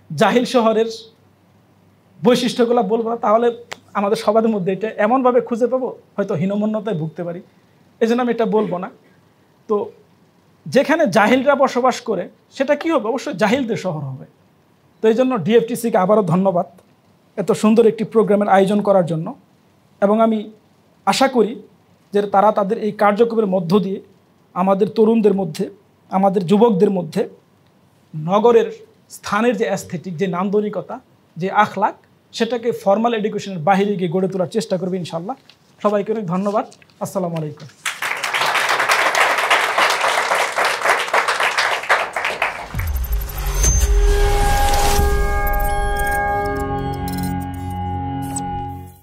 জাহিল শহরের বৈশিষ্ট্যগুলো বলবো না, তাহলে আমাদের সবার মধ্যে এটা এমনভাবে খুঁজে পাবো হয়তো হীনমন্যতায় ভুগতে পারি, এই জন্য আমি এটা বলবো না। তো যেখানে জাহিলরা বসবাস করে সেটা কি হবে? অবশ্যই জাহিলদের শহর হবে। তো এই জন্য ডিএফটিসিকে আবারও ধন্যবাদ এত সুন্দর একটি প্রোগ্রামের আয়োজন করার জন্য। এবং আমি আশা করি যে তারা তাদের এই কার্যক্রমের মধ্য দিয়ে আমাদের তরুণদের মধ্যে, আমাদের যুবকদের মধ্যে নগরের স্থানের যে অ্যাস্থেটিক, যে নান্দনিকতা, যে আখলাক, সেটাকে ফর্মাল এডুকেশনের বাহিরে গিয়ে গড়ে তোলার চেষ্টা করবে ইনশাআল্লাহ। সবাইকে অনেক ধন্যবাদ। আসসালামু আলাইকুম।